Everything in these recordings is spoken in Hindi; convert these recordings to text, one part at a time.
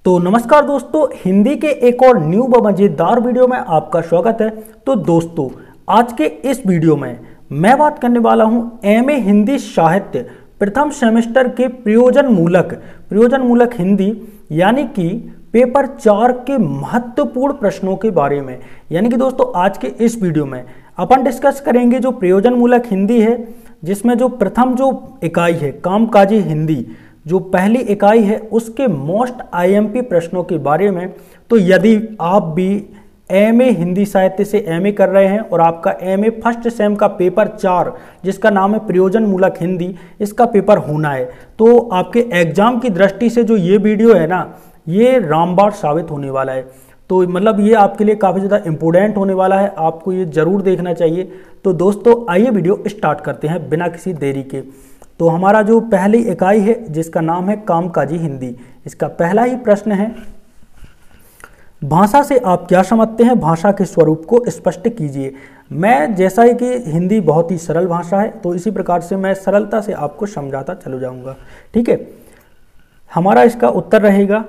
तो नमस्कार दोस्तों, हिंदी के एक और न्यू व मजेदार वीडियो में आपका स्वागत है। तो दोस्तों, आज के इस वीडियो में मैं बात करने वाला हूं एमए हिंदी साहित्य प्रथम सेमेस्टर के प्रयोजन मूलक हिंदी यानी कि पेपर 4 के महत्वपूर्ण प्रश्नों के बारे में। यानी कि दोस्तों, आज के इस वीडियो में अपन डिस्कस करेंगे जो प्रयोजन मूलक हिंदी है, जिसमें जो प्रथम जो इकाई है कामकाजी हिंदी, जो पहली इकाई है उसके मोस्ट आईएमपी प्रश्नों के बारे में। तो यदि आप भी एमए हिंदी साहित्य से एमए कर रहे हैं और आपका एमए फर्स्ट सेम का पेपर 4 जिसका नाम है प्रयोजन मूलक हिंदी, इसका पेपर होना है, तो आपके एग्जाम की दृष्टि से जो ये वीडियो है ना, ये रामबाण साबित होने वाला है। तो मतलब ये आपके लिए काफ़ी ज़्यादा इम्पोर्टेंट होने वाला है, आपको ये ज़रूर देखना चाहिए। तो दोस्तों, आइए वीडियो स्टार्ट करते हैं बिना किसी देरी के। तो हमारा जो पहली इकाई है जिसका नाम है कामकाजी हिंदी, इसका पहला ही प्रश्न है, भाषा से आप क्या समझते हैं, भाषा के स्वरूप को स्पष्ट कीजिए। मैं जैसा ही कि हिंदी बहुत ही सरल भाषा है, तो इसी प्रकार से मैं सरलता से आपको समझाता चल जाऊंगा। ठीक है, हमारा इसका उत्तर रहेगा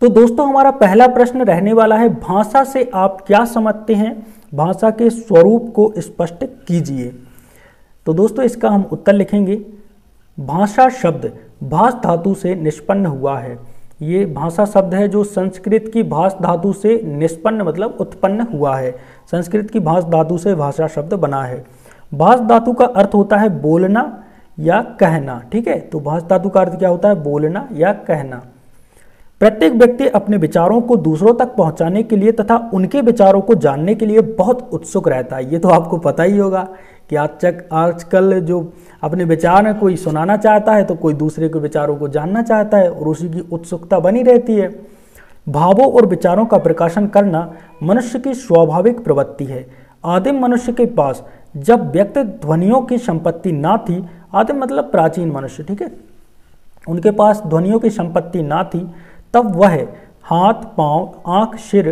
तो दोस्तों, हमारा पहला प्रश्न रहने वाला है, भाषा से आप क्या समझते हैं, भाषा के स्वरूप को स्पष्ट कीजिए। तो दोस्तों, इसका हम उत्तर लिखेंगे, भाषा शब्द भाष धातु से निष्पन्न हुआ है। ये भाषा शब्द है जो संस्कृत की भाष धातु से निष्पन्न मतलब उत्पन्न हुआ है। संस्कृत की भाष धातु से भाषा शब्द बना है। भाष धातु का अर्थ होता है बोलना या कहना। ठीक है, तो भाष धातु का अर्थ क्या होता है, बोलना या कहना। प्रत्येक व्यक्ति अपने विचारों को दूसरों तक पहुंचाने के लिए तथा उनके विचारों को जानने के लिए बहुत उत्सुक रहता है। ये तो आपको पता ही होगा कि आजकल जो अपने विचार है कोई सुनाना चाहता है तो कोई दूसरे के विचारों को जानना चाहता है और उसी की उत्सुकता बनी रहती है। भावों और विचारों का प्रकाशन करना मनुष्य की स्वाभाविक प्रवृत्ति है। आदिम मनुष्य के पास जब व्यक्त ध्वनियों की संपत्ति ना थी, आदिम मतलब प्राचीन मनुष्य, ठीक है, उनके पास ध्वनियों की संपत्ति ना थी, तब वह हाथ, पांव, आंख, सिर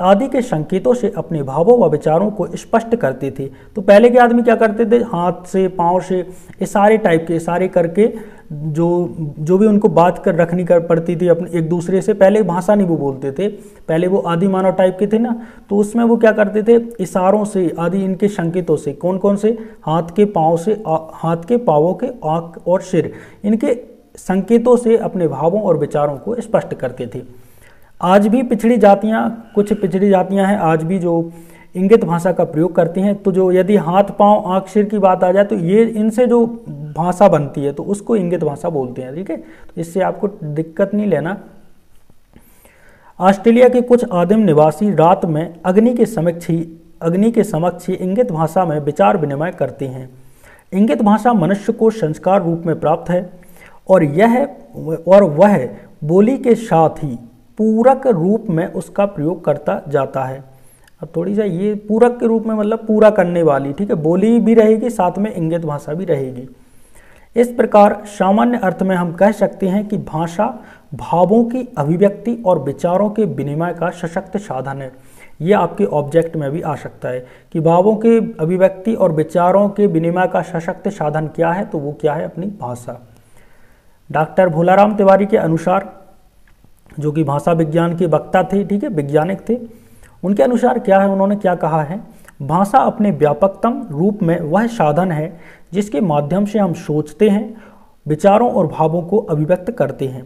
आदि के संकेतों से अपने भावों व विचारों को स्पष्ट करते थे। तो पहले के आदमी क्या करते थे, हाथ से, पांव से, इशारे टाइप के इशारे करके जो भी उनको बात कर रखनी कर पड़ती थी अपने एक दूसरे से। पहले भाषा नहीं वो बोलते थे, पहले वो आदि मानव टाइप के थे ना, तो उसमें वो क्या करते थे, इशारों से आदि इनके संकेतों से, कौन कौन से, हाथ के पाँव से, हाथ के पाँवों के, आँख और सिर, इनके संकेतों से अपने भावों और विचारों को स्पष्ट करते थे। आज भी कुछ पिछड़ी जातियां हैं आज भी जो इंगित भाषा का प्रयोग करती हैं। तो जो यदि हाथ, पांव, आंख, सिर की बात आ जाए तो ये इनसे जो भाषा बनती है तो उसको इंगित भाषा बोलते हैं। ठीक है, तो इससे आपको दिक्कत नहीं लेना। ऑस्ट्रेलिया के कुछ आदिम निवासी रात में अग्नि के समक्ष ही इंगित भाषा में विचार विनिमय करते हैं। इंगित भाषा मनुष्य को संस्कार रूप में प्राप्त है और वह बोली के साथ ही पूरक रूप में उसका प्रयोग करता जाता है। अब थोड़ी सा ये पूरक के रूप में मतलब पूरा करने वाली, ठीक है, बोली भी रहेगी साथ में इंगित भाषा भी रहेगी। इस प्रकार सामान्य अर्थ में हम कह सकते हैं कि भाषा भावों की अभिव्यक्ति और विचारों के विनिमय का सशक्त साधन है। ये आपके ऑब्जेक्ट में भी आ सकता है कि भावों के अभिव्यक्ति और विचारों के विनिमय का सशक्त साधन क्या है, तो वो क्या है, अपनी भाषा। डॉक्टर भोलाराम तिवारी के अनुसार, जो कि भाषा विज्ञान के वक्ता थे, ठीक है, वैज्ञानिक थे, उनके अनुसार क्या है, उन्होंने क्या कहा है, भाषा अपने व्यापकतम रूप में वह साधन है जिसके माध्यम से हम सोचते हैं, विचारों और भावों को अभिव्यक्त करते हैं।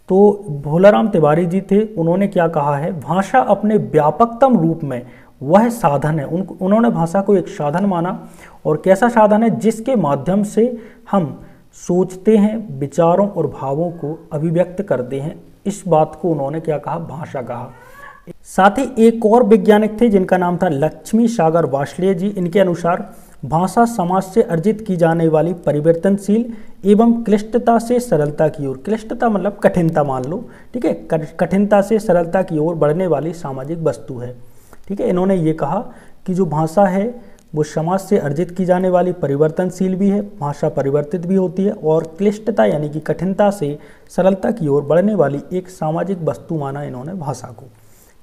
तो भोलाराम तिवारी जी थे, उन्होंने क्या कहा है, भाषा अपने व्यापकतम रूप में वह साधन है। उन्होंने भाषा को एक साधन माना, और कैसा साधन है, जिसके माध्यम से हम सोचते हैं, विचारों और भावों को अभिव्यक्त करते हैं। इस बात को उन्होंने क्या कहा, भाषा कहा। साथ ही एक और वैज्ञानिक थे जिनका नाम था लक्ष्मी सागर वार्ष्णेय जी। इनके अनुसार भाषा समाज से अर्जित की जाने वाली परिवर्तनशील एवं क्लिष्टता से सरलता की ओर, क्लिष्टता मतलब कठिनता मान लो, ठीक है, कठिनता से सरलता की ओर बढ़ने वाली सामाजिक वस्तु है। ठीक है, इन्होंने ये कहा कि जो भाषा है वो समाज से अर्जित की जाने वाली परिवर्तनशील भी है, भाषा परिवर्तित भी होती है, और क्लिष्टता यानी कि कठिनता से सरलता की ओर बढ़ने वाली एक सामाजिक वस्तु माना इन्होंने भाषा को।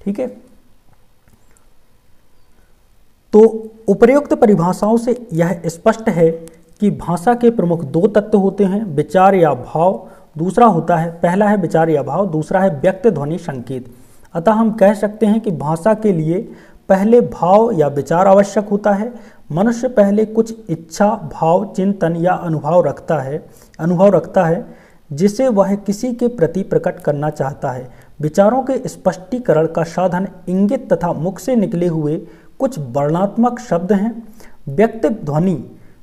ठीक है, तो उपर्युक्त परिभाषाओं से यह स्पष्ट है कि भाषा के प्रमुख दो तत्व होते हैं, विचार या भाव, दूसरा होता है, पहला है विचार या भाव, दूसरा है व्यक्त ध्वनि संकेत। अतः हम कह सकते हैं कि भाषा के लिए पहले भाव या विचार आवश्यक होता है। मनुष्य पहले कुछ इच्छा, भाव, चिंतन या अनुभव रखता है जिसे वह किसी के प्रति प्रकट करना चाहता है। विचारों के स्पष्टीकरण का साधन इंगित तथा मुख से निकले हुए कुछ वर्णात्मक शब्द हैं। व्यक्त ध्वनि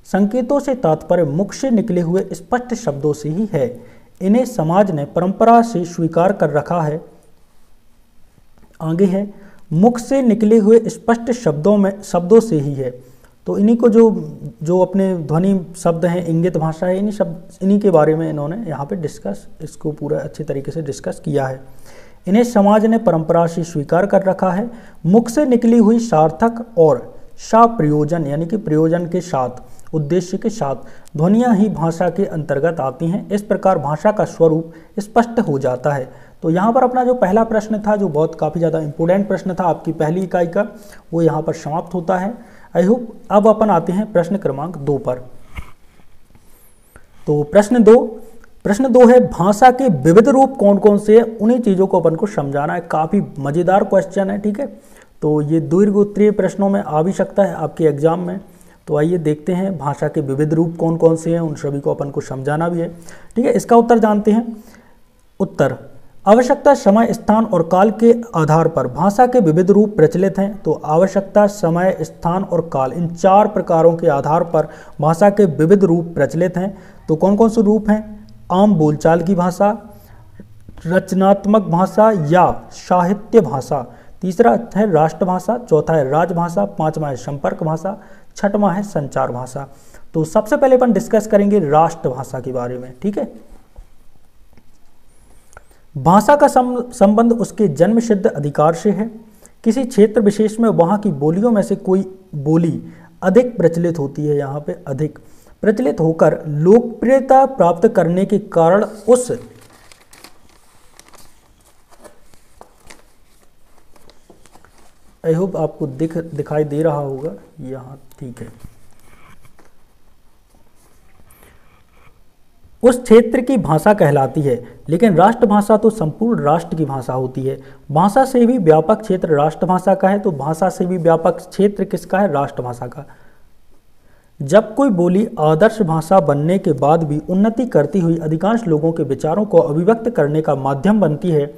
संकेतों से तात्पर्य मुख से निकले हुए स्पष्ट शब्दों से ही है। इन्हें समाज ने परंपरा से स्वीकार कर रखा है। आगे है, मुख से निकले हुए स्पष्ट शब्दों से ही है। तो इन्हीं को जो अपने ध्वनि शब्द हैं, इंगित भाषा है, इन्हीं के बारे में इन्होंने यहाँ पे इसको पूरा अच्छे तरीके से डिस्कस किया है। इन्हें समाज ने परंपरा से स्वीकार कर रखा है। मुख से निकली हुई सार्थक और प्रयोजन यानी कि प्रयोजन के साथ, उद्देश्य के साथ ध्वनियाँ ही भाषा के अंतर्गत आती हैं। इस प्रकार भाषा का स्वरूप स्पष्ट हो जाता है। तो यहाँ पर अपना जो पहला प्रश्न था, जो काफ़ी ज़्यादा इंपॉर्टेंट प्रश्न था आपकी पहली इकाई का, वो यहाँ पर समाप्त होता है। I hope. अब अपन आते हैं प्रश्न क्रमांक 2 पर। तो प्रश्न 2 है, भाषा के विविध रूप कौन कौन से हैं, उन्हीं चीज़ों को अपन को समझाना है। काफ़ी मज़ेदार क्वेश्चन है, ठीक है। तो ये दीर्घ उत्तरीय प्रश्नों में आ भी सकता है आपके एग्जाम में। तो आइए देखते हैं भाषा के विविध रूप कौन कौन से हैं, उन सभी को अपन को समझाना भी है, ठीक है। इसका उत्तर जानते हैं। उत्तर, आवश्यकता, समय, स्थान और काल के आधार पर भाषा के विविध रूप प्रचलित हैं। तो आवश्यकता, समय, स्थान और काल, इन 4 प्रकारों के आधार पर भाषा के विविध रूप प्रचलित हैं। तो कौन कौन से रूप हैं? आम बोलचाल की भाषा, रचनात्मक भाषा या साहित्य भाषा, तीसरा है राष्ट्रभाषा, चौथा है राजभाषा, पांचवा है संपर्क भाषा, छठवां है संचार भाषा। तो सबसे पहले अपन डिस्कस करेंगे राष्ट्रभाषा के बारे में, ठीक है। भाषा का संबंध उसके जन्म सिद्ध अधिकार से है। किसी क्षेत्र विशेष में वहां की बोलियों में से कोई बोली अधिक प्रचलित होती है, यहाँ पे अधिक प्रचलित होकर लोकप्रियता प्राप्त करने के कारण उस आई होप आपको दिखाई दे रहा होगा यहाँ, ठीक है। उस क्षेत्र की भाषा कहलाती है। लेकिन राष्ट्रभाषा तो संपूर्ण राष्ट्र की भाषा होती है। भाषा से भी व्यापक क्षेत्र राष्ट्रभाषा का है। तो भाषा से भी व्यापक क्षेत्र किसका है? राष्ट्रभाषा का। जब कोई बोली आदर्श भाषा बनने के बाद भी उन्नति करती हुई अधिकांश लोगों के विचारों को अभिव्यक्त करने का माध्यम बनती है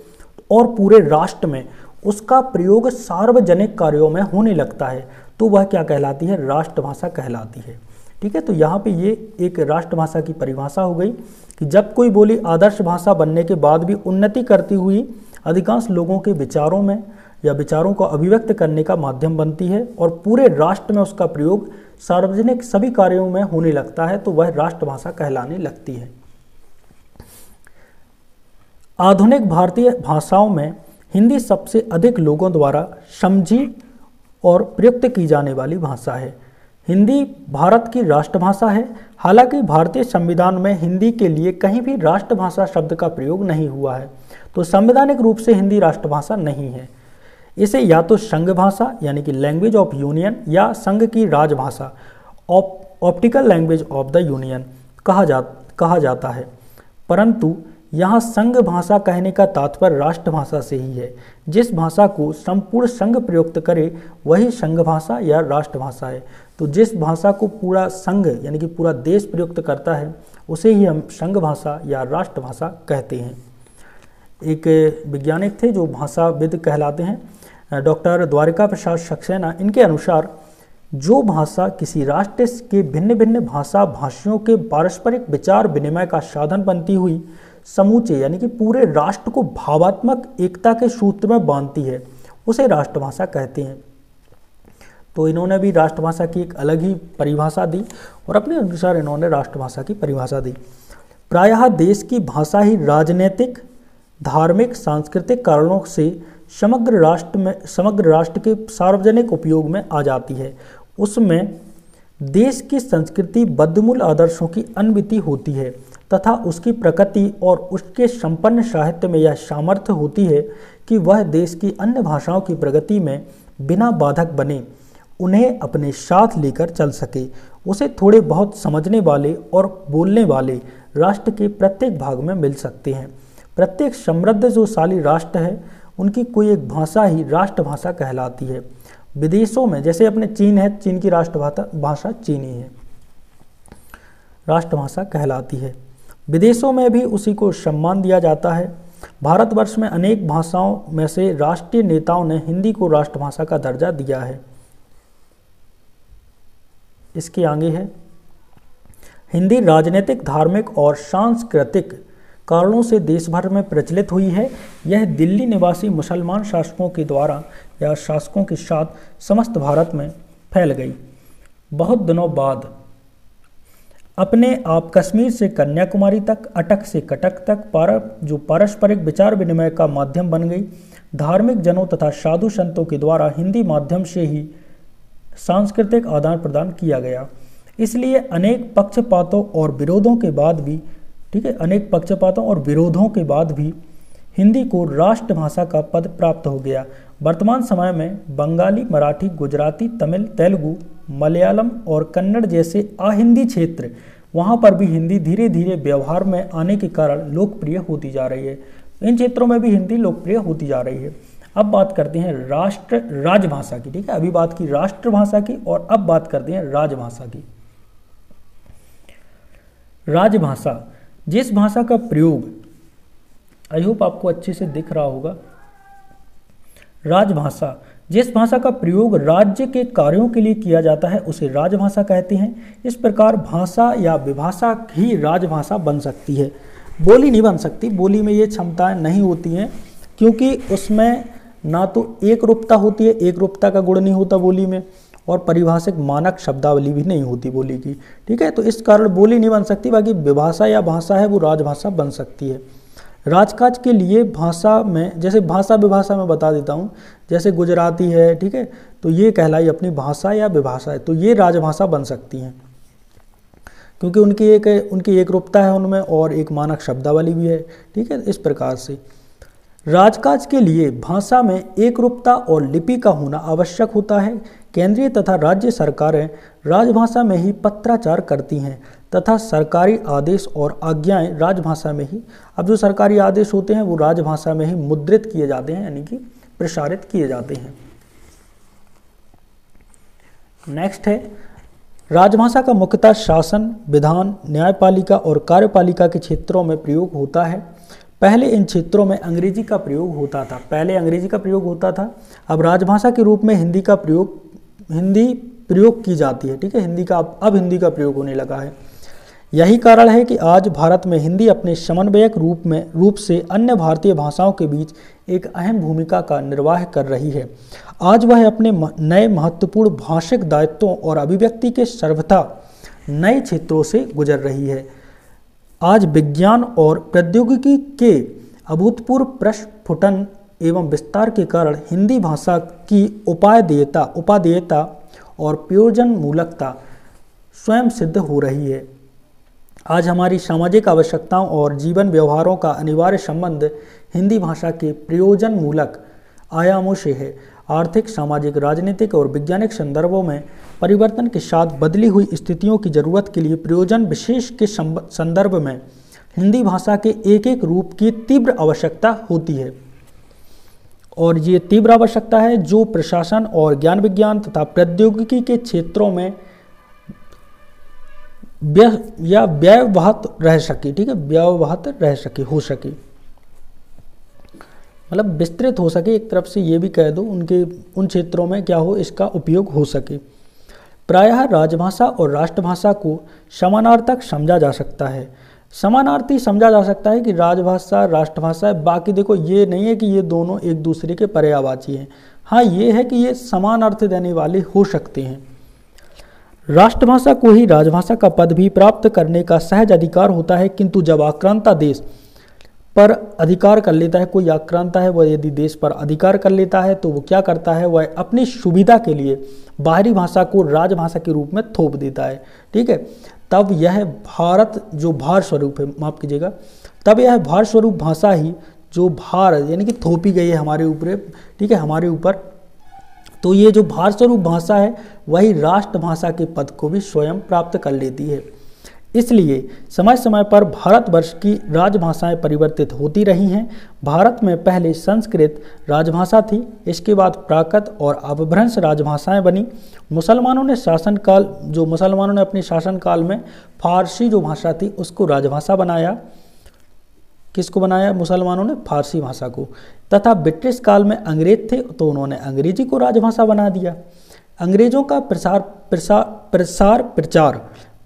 और पूरे राष्ट्र में उसका प्रयोग सार्वजनिक कार्यों में होने लगता है, तो वह क्या कहलाती है? राष्ट्रभाषा कहलाती है, ठीक है। तो यहाँ पे ये एक राष्ट्रभाषा की परिभाषा हो गई कि जब कोई बोली आदर्श भाषा बनने के बाद भी उन्नति करती हुई अधिकांश लोगों के विचारों में या विचारों को अभिव्यक्त करने का माध्यम बनती है और पूरे राष्ट्र में उसका प्रयोग सार्वजनिक सभी कार्यों में होने लगता है, तो वह राष्ट्रभाषा कहलाने लगती है। आधुनिक भारतीय भाषाओं में हिंदी सबसे अधिक लोगों द्वारा समझी और प्रयुक्त की जाने वाली भाषा है। हिंदी भारत की राष्ट्रभाषा है। हालांकि भारतीय संविधान में हिंदी के लिए कहीं भी राष्ट्रभाषा शब्द का प्रयोग नहीं हुआ है, तो संवैधानिक रूप से हिंदी राष्ट्रभाषा नहीं है। इसे या तो संघ भाषा यानी कि लैंग्वेज ऑफ यूनियन या संघ की राजभाषा optical language of the union कहा जाता है, परंतु यहाँ संघ भाषा कहने का तात्पर्य राष्ट्रभाषा से ही है। जिस भाषा को संपूर्ण संघ प्रयुक्त करे वही संघ भाषा या राष्ट्रभाषा है। तो जिस भाषा को पूरा संघ यानी कि पूरा देश प्रयुक्त करता है उसे ही हम संघ भाषा या राष्ट्रभाषा कहते हैं। एक वैज्ञानिक थे जो भाषाविद कहलाते हैं, डॉक्टर द्वारिका प्रसाद सक्सेना। इनके अनुसार जो भाषा किसी राष्ट्र के भिन्न भिन्न भाषा भाषियों के पारस्परिक विचार विनिमय का साधन बनती हुई समूचे यानी कि पूरे राष्ट्र को भावात्मक एकता के सूत्र में बांधती है, उसे राष्ट्रभाषा कहते हैं। तो इन्होंने भी राष्ट्रभाषा की एक अलग ही परिभाषा दी और अपने अनुसार इन्होंने राष्ट्रभाषा की परिभाषा दी। प्रायः देश की भाषा ही राजनीतिक, धार्मिक, सांस्कृतिक कारणों से समग्र राष्ट्र के सार्वजनिक उपयोग में आ जाती है। उसमें देश की संस्कृति बद्धमूल आदर्शों की अन्विति होती है तथा उसकी प्रकृति और उसके संपन्न साहित्य में यह सामर्थ्य होती है कि वह देश की अन्य भाषाओं की प्रगति में बिना बाधक बने उन्हें अपने साथ लेकर चल सके। उसे थोड़े बहुत समझने वाले और बोलने वाले राष्ट्र के प्रत्येक भाग में मिल सकते हैं। प्रत्येक समृद्ध जो शाली राष्ट्र है उनकी कोई एक भाषा ही राष्ट्रभाषा कहलाती है। विदेशों में जैसे अपने चीन है, चीन की राष्ट्रभाषा चीनी है, राष्ट्रभाषा कहलाती है। विदेशों में भी उसी को सम्मान दिया जाता है। भारतवर्ष में अनेक भाषाओं में से राष्ट्रीय नेताओं ने हिंदी को राष्ट्रभाषा का दर्जा दिया है। इसके आगे है, हिंदी राजनीतिक, धार्मिक और सांस्कृतिक कारणों से देश भर में प्रचलित हुई है। यह दिल्ली निवासी मुसलमान शासकों के द्वारा या शासकों के साथ समस्त भारत में फैल गई। बहुत दिनों बाद अपने आप कश्मीर से कन्याकुमारी तक, अटक से कटक तक जो पारस्परिक विचार विनिमय का माध्यम बन गई। धार्मिक जनों तथा साधु संतों के द्वारा हिंदी माध्यम से ही सांस्कृतिक आदान प्रदान किया गया। इसलिए अनेक पक्षपातों और विरोधों के बाद भी, ठीक है, अनेक पक्षपातों और विरोधों के बाद भी हिंदी को राष्ट्रभाषा का पद प्राप्त हो गया। वर्तमान समय में बंगाली, मराठी, गुजराती, तमिल, तेलुगु, मलयालम और कन्नड़ जैसे अहिंदी क्षेत्र, वहाँ पर भी हिंदी धीरे धीरे व्यवहार में आने के कारण लोकप्रिय होती जा रही है। इन क्षेत्रों में भी हिंदी लोकप्रिय होती जा रही है। अब बात करते हैं राजभाषा की, ठीक है। अभी बात की राष्ट्रभाषा की और अब बात करते हैं राजभाषा की। राजभाषा, जिस भाषा का प्रयोग, आई होप आपको अच्छे से दिख रहा होगा, राजभाषा, जिस भाषा का प्रयोग राज्य के कार्यों के लिए किया जाता है उसे राजभाषा कहते हैं। इस प्रकार भाषा या विभाषा ही राजभाषा बन सकती है, बोली नहीं बन सकती। बोली में ये क्षमताएं नहीं होती हैं क्योंकि उसमें ना तो एक रूपता होती है, एक रूपता का गुण नहीं होता बोली में, और परिभाषिक मानक शब्दावली भी नहीं होती बोली की, ठीक है। तो इस कारण बोली नहीं बन सकती। बाकी विभाषा या भाषा है वो राजभाषा बन सकती है। राजकाज के लिए भाषा में, जैसे भाषा विभाषा में बता देता हूँ, जैसे गुजराती है, ठीक है, तो ये कहलाई अपनी भाषा या विभाषा है, तो ये राजभाषा बन सकती हैं क्योंकि उनकी एक रूपता है उनमें और एक मानक शब्दावली भी है, ठीक है। इस प्रकार से राजकाज के लिए भाषा में एक रूपता और लिपि का होना आवश्यक होता है। केंद्रीय तथा राज्य सरकारें राजभाषा में ही पत्राचार करती हैं तथा सरकारी आदेश और आज्ञाएं राजभाषा में ही, अब जो सरकारी आदेश होते हैं वो राजभाषा में ही मुद्रित किए जाते हैं, यानी कि प्रसारित किए जाते हैं। नेक्स्ट है, राजभाषा का मुख्यतः शासन, विधान, न्यायपालिका और कार्यपालिका के क्षेत्रों में प्रयोग होता है। पहले इन क्षेत्रों में अंग्रेजी का प्रयोग होता था, अब राजभाषा के रूप में हिंदी प्रयोग की जाती है, ठीक है। अब हिंदी का प्रयोग होने लगा है। यही कारण है कि आज भारत में हिंदी अपने समन्वयक रूप से अन्य भारतीय भाषाओं के बीच एक अहम भूमिका का निर्वाह कर रही है। आज वह अपने नए महत्वपूर्ण भाषिक दायित्वों और अभिव्यक्ति के सर्वथा नए क्षेत्रों से गुजर रही है। आज विज्ञान और प्रौद्योगिकी के अभूतपूर्व प्रस्फुटन एवं विस्तार के कारण हिंदी भाषा की उपादेयता और प्रयोजन मूलकता स्वयं सिद्ध हो रही है। आज हमारी सामाजिक आवश्यकताओं और जीवन व्यवहारों का अनिवार्य संबंध हिंदी भाषा के प्रयोजन मूलक आयामों से है। आर्थिक, सामाजिक, राजनीतिक और वैज्ञानिक संदर्भों में परिवर्तन के साथ बदली हुई स्थितियों की जरूरत के लिए प्रयोजन विशेष के संदर्भ में हिंदी भाषा के एक एक रूप की तीव्र आवश्यकता होती है। और ये तीव्र आवश्यकता है जो प्रशासन और ज्ञान विज्ञान तथा प्रौद्योगिकी के क्षेत्रों में व्यवहात रह सके, ठीक है, व्यवहात रह सके, हो सके, मतलब विस्तृत हो सके। एक तरफ से ये भी कह दो उन क्षेत्रों में क्या हो, इसका उपयोग हो सके। प्रायः राजभाषा और राष्ट्रभाषा को समानार्थक समझा जा सकता है। समानार्थी समझा जा सकता है कि राजभाषा राष्ट्रभाषा है। बाकी देखो ये नहीं है कि ये दोनों एक दूसरे के पर्यायवाची हैं। हाँ, ये है कि ये समान अर्थ देने वाले हो सकते हैं। राष्ट्रभाषा को ही राजभाषा का पद भी प्राप्त करने का सहज अधिकार होता है, किंतु जब आक्रांता देश पर अधिकार कर लेता है, कोई आक्रांता है वह यदि देश पर अधिकार कर लेता है तो वो क्या करता है, वह अपनी सुविधा के लिए बाहरी भाषा को राजभाषा के रूप में थोप देता है, ठीक है। तब यह भारत जो भार स्वरूप है, माफ कीजिएगा, तब यह भार स्वरूप भाषा ही जो भार यानी कि थोपी गई है हमारे ऊपर, ठीक है, हमारे ऊपर तो ये जो भारस्वरूप भाषा है वही राष्ट्रभाषा के पद को भी स्वयं प्राप्त कर लेती है। इसलिए समय समय पर भारतवर्ष की राजभाषाएं परिवर्तित होती रही हैं। भारत में पहले संस्कृत राजभाषा थी, इसके बाद प्राकृत और अपभ्रंश राजभाषाएं बनी। मुसलमानों ने अपने शासनकाल में फारसी जो भाषा थी उसको राजभाषा बनाया। किसको बनाया? मुसलमानों ने फारसी भाषा को। तथा ब्रिटिश काल में अंग्रेज थे तो उन्होंने अंग्रेजी को राजभाषा बना दिया। अंग्रेजों का प्रचार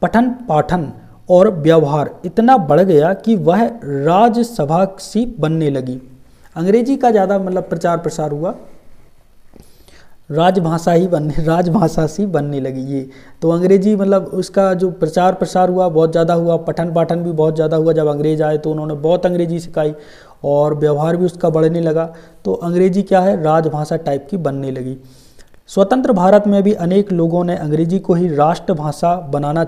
पठन पाठन और व्यवहार इतना बढ़ गया कि वह राजसभा सी बनने लगी। अंग्रेजी का ज़्यादा प्रचार प्रसार हुआ, राजभाषा सी बनने लगी ये। तो अंग्रेजी उसका जो प्रचार प्रसार हुआ बहुत ज़्यादा हुआ, पठन पाठन भी बहुत ज़्यादा हुआ। जब अंग्रेज आए तो उन्होंने बहुत अंग्रेजी सिखाई और व्यवहार भी उसका बढ़ने लगा। तो अंग्रेजी क्या है? राजभाषा टाइप की बनने लगी। स्वतंत्र भारत में भी अनेक लोगों ने अंग्रेजी को ही राष्ट्रभाषा बनाना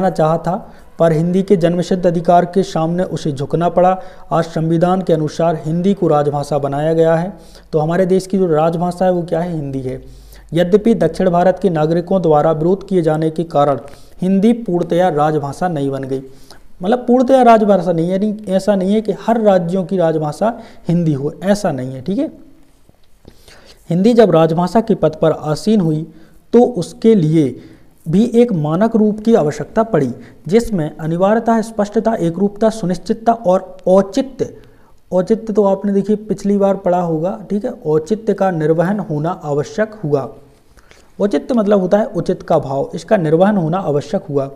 चाहा था, पर हिंदी के जन्मसिद्ध अधिकार के सामने उसे झुकना पड़ा। आज संविधान के अनुसार हिंदी को राजभाषा बनाया गया है। तो हमारे देश की जो राजभाषा है वो क्या है? हिंदी है। यद्यपि दक्षिण भारत के नागरिकों द्वारा विरोध किए जाने के कारण हिंदी पूर्णतया राजभाषा नहीं बन गई। पूर्णतया राजभाषा नहीं, यानी ऐसा नहीं है कि हर राज्यों की राजभाषा हिंदी हो, ऐसा नहीं है। ठीक है। हिंदी जब राजभाषा के पद पर आसीन हुई तो उसके लिए भी एक मानक रूप की आवश्यकता पड़ी, जिसमें अनिवार्यता, स्पष्टता, एकरूपता, सुनिश्चितता और औचित्य तो आपने देखिए पिछली बार पढ़ा होगा। ठीक है। औचित्य का निर्वहन होना आवश्यक हुआ। औचित्य होता है उचित का भाव, इसका निर्वहन होना आवश्यक हुआ।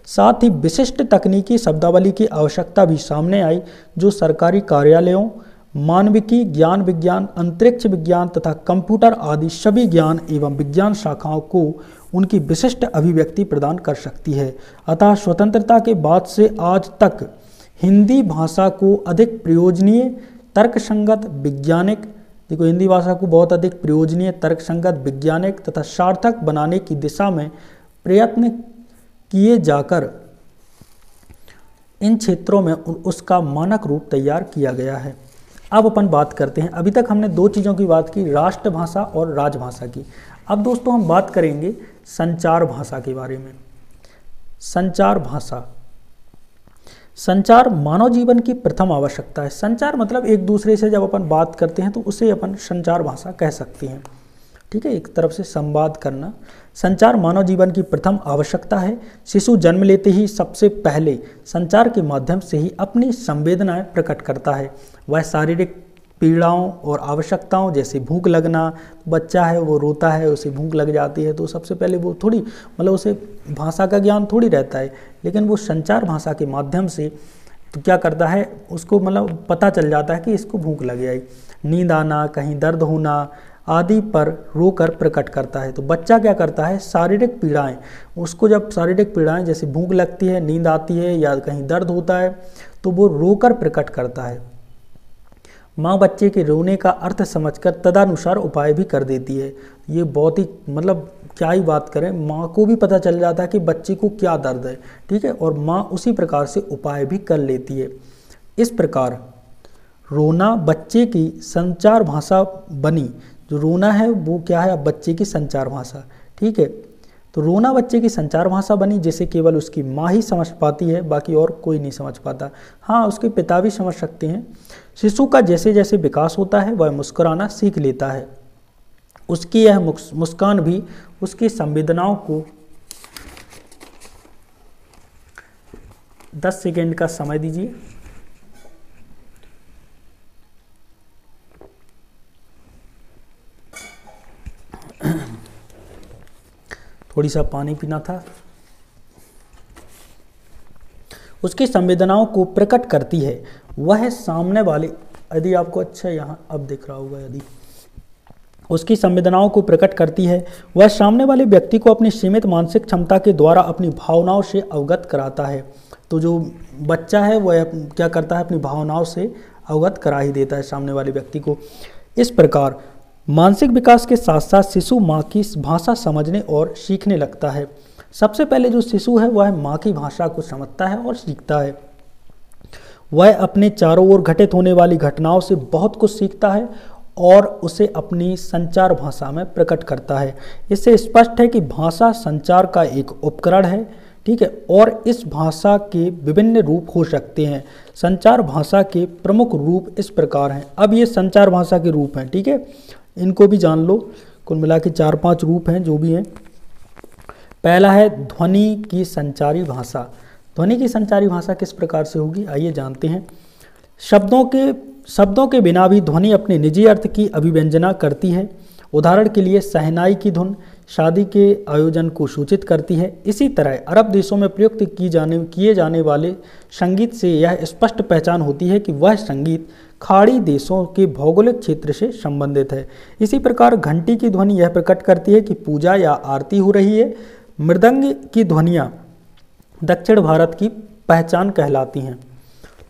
साथ ही विशिष्ट तकनीकी शब्दावली की आवश्यकता भी सामने आई, जो सरकारी कार्यालयों, मानविकी, ज्ञान विज्ञान, अंतरिक्ष विज्ञान तथा कंप्यूटर आदि सभी ज्ञान एवं विज्ञान शाखाओं को उनकी विशिष्ट अभिव्यक्ति प्रदान कर सकती है। अतः स्वतंत्रता के बाद से आज तक हिंदी भाषा को अधिक प्रयोजनीय, तर्कसंगत, वैज्ञानिक, हिंदी भाषा को बहुत अधिक प्रयोजनीय, तर्कसंगत, वैज्ञानिक तथा सार्थक बनाने की दिशा में प्रयत्न किए जाकर इन क्षेत्रों में उसका मानक रूप तैयार किया गया है। अब अपन बात करते हैं, अभी तक हमने दो चीज़ों की बात की, राष्ट्रभाषा और राजभाषा की। अब दोस्तों हम बात करेंगे संचार भाषा के बारे में। संचार भाषा, संचार मानव जीवन की प्रथम आवश्यकता है। संचार एक दूसरे से जब अपन बात करते हैं तो उसे अपन संचार भाषा कह सकते हैं। ठीक है, एक तरफ से संवाद करना। संचार मानव जीवन की प्रथम आवश्यकता है। शिशु जन्म लेते ही सबसे पहले संचार के माध्यम से ही अपनी संवेदनाएं प्रकट करता है। वह शारीरिक पीड़ाओं और आवश्यकताओं जैसे भूख लगना, बच्चा है वो रोता है, उसे भूख लग जाती है तो सबसे पहले वो थोड़ी उसे भाषा का ज्ञान थोड़ी रहता है, लेकिन वो संचार भाषा के माध्यम से तो क्या करता है, उसको पता चल जाता है कि इसको भूख लग आई। नींद आना, कहीं दर्द होना आदि पर रोकर प्रकट करता है। तो बच्चा क्या करता है, शारीरिक पीड़ाएं, उसको जब शारीरिक पीड़ाएं जैसे भूख लगती है, नींद आती है या कहीं दर्द होता है तो वो रोकर प्रकट करता है। माँ बच्चे के रोने का अर्थ समझकर तदनुसार उपाय भी कर देती है। ये बहुत ही क्या ही बात करें, माँ को भी पता चल जाता है कि बच्चे को क्या दर्द है। ठीक है, और माँ उसी प्रकार से उपाय भी कर लेती है। इस प्रकार रोना बच्चे की संचार भाषा बनी। जो रोना है वो क्या है, अब बच्चे की संचार भाषा। ठीक है, तो रोना बच्चे की संचार भाषा बनी, जिसे केवल उसकी माँ ही समझ पाती है, बाकी और कोई नहीं समझ पाता। हाँ, उसके पिता भी समझ सकते हैं। शिशु का जैसे जैसे विकास होता है वह मुस्कुराना सीख लेता है। उसकी यह मुस्कान भी उसकी संवेदनाओं को 10 सेकेंड का समय दीजिए। थोड़ी सा पानी पीना था। उसकी संवेदनाओं को प्रकट करती है। वह सामने वाले, यदि आपको अच्छा यहाँ अब दिख रहा होगा, यदि उसकी संवेदनाओं को प्रकट करती है, वह सामने वाले व्यक्ति को अपनी सीमित मानसिक क्षमता के द्वारा अपनी भावनाओं से अवगत कराता है। तो जो बच्चा है वह क्या करता है, अपनी भावनाओं से अवगत करा ही देता है सामने वाले व्यक्ति को। इस प्रकार मानसिक विकास के साथ साथ शिशु माँ की भाषा समझने और सीखने लगता है। सबसे पहले जो शिशु है वह माँ की भाषा को समझता है और सीखता है। वह अपने चारों ओर घटित होने वाली घटनाओं से बहुत कुछ सीखता है और उसे अपनी संचार भाषा में प्रकट करता है। इससे स्पष्ट है कि भाषा संचार का एक उपकरण है, ठीक है, और इस भाषा के विभिन्न रूप हो सकते हैं। संचार भाषा के प्रमुख रूप इस प्रकार हैं। अब ये संचार भाषा के रूप हैं, ठीक है, इनको भी जान लो। कुल मिला के 4-5 रूप हैं जो भी हैं। पहला है ध्वनि की संचारी भाषा। ध्वनि की संचारी भाषा किस प्रकार से होगी, आइए जानते हैं। शब्दों के बिना भी ध्वनि अपने निजी अर्थ की अभिव्यंजना करती है। उदाहरण के लिए शहनाई की धुन शादी के आयोजन को सूचित करती है। इसी तरह अरब देशों में प्रयुक्त किए जाने वाले संगीत से यह स्पष्ट पहचान होती है कि वह संगीत खाड़ी देशों के भौगोलिक क्षेत्र से संबंधित है। इसी प्रकार घंटी की ध्वनि यह प्रकट करती है कि पूजा या आरती हो रही है। मृदंग की ध्वनियाँ दक्षिण भारत की पहचान कहलाती हैं।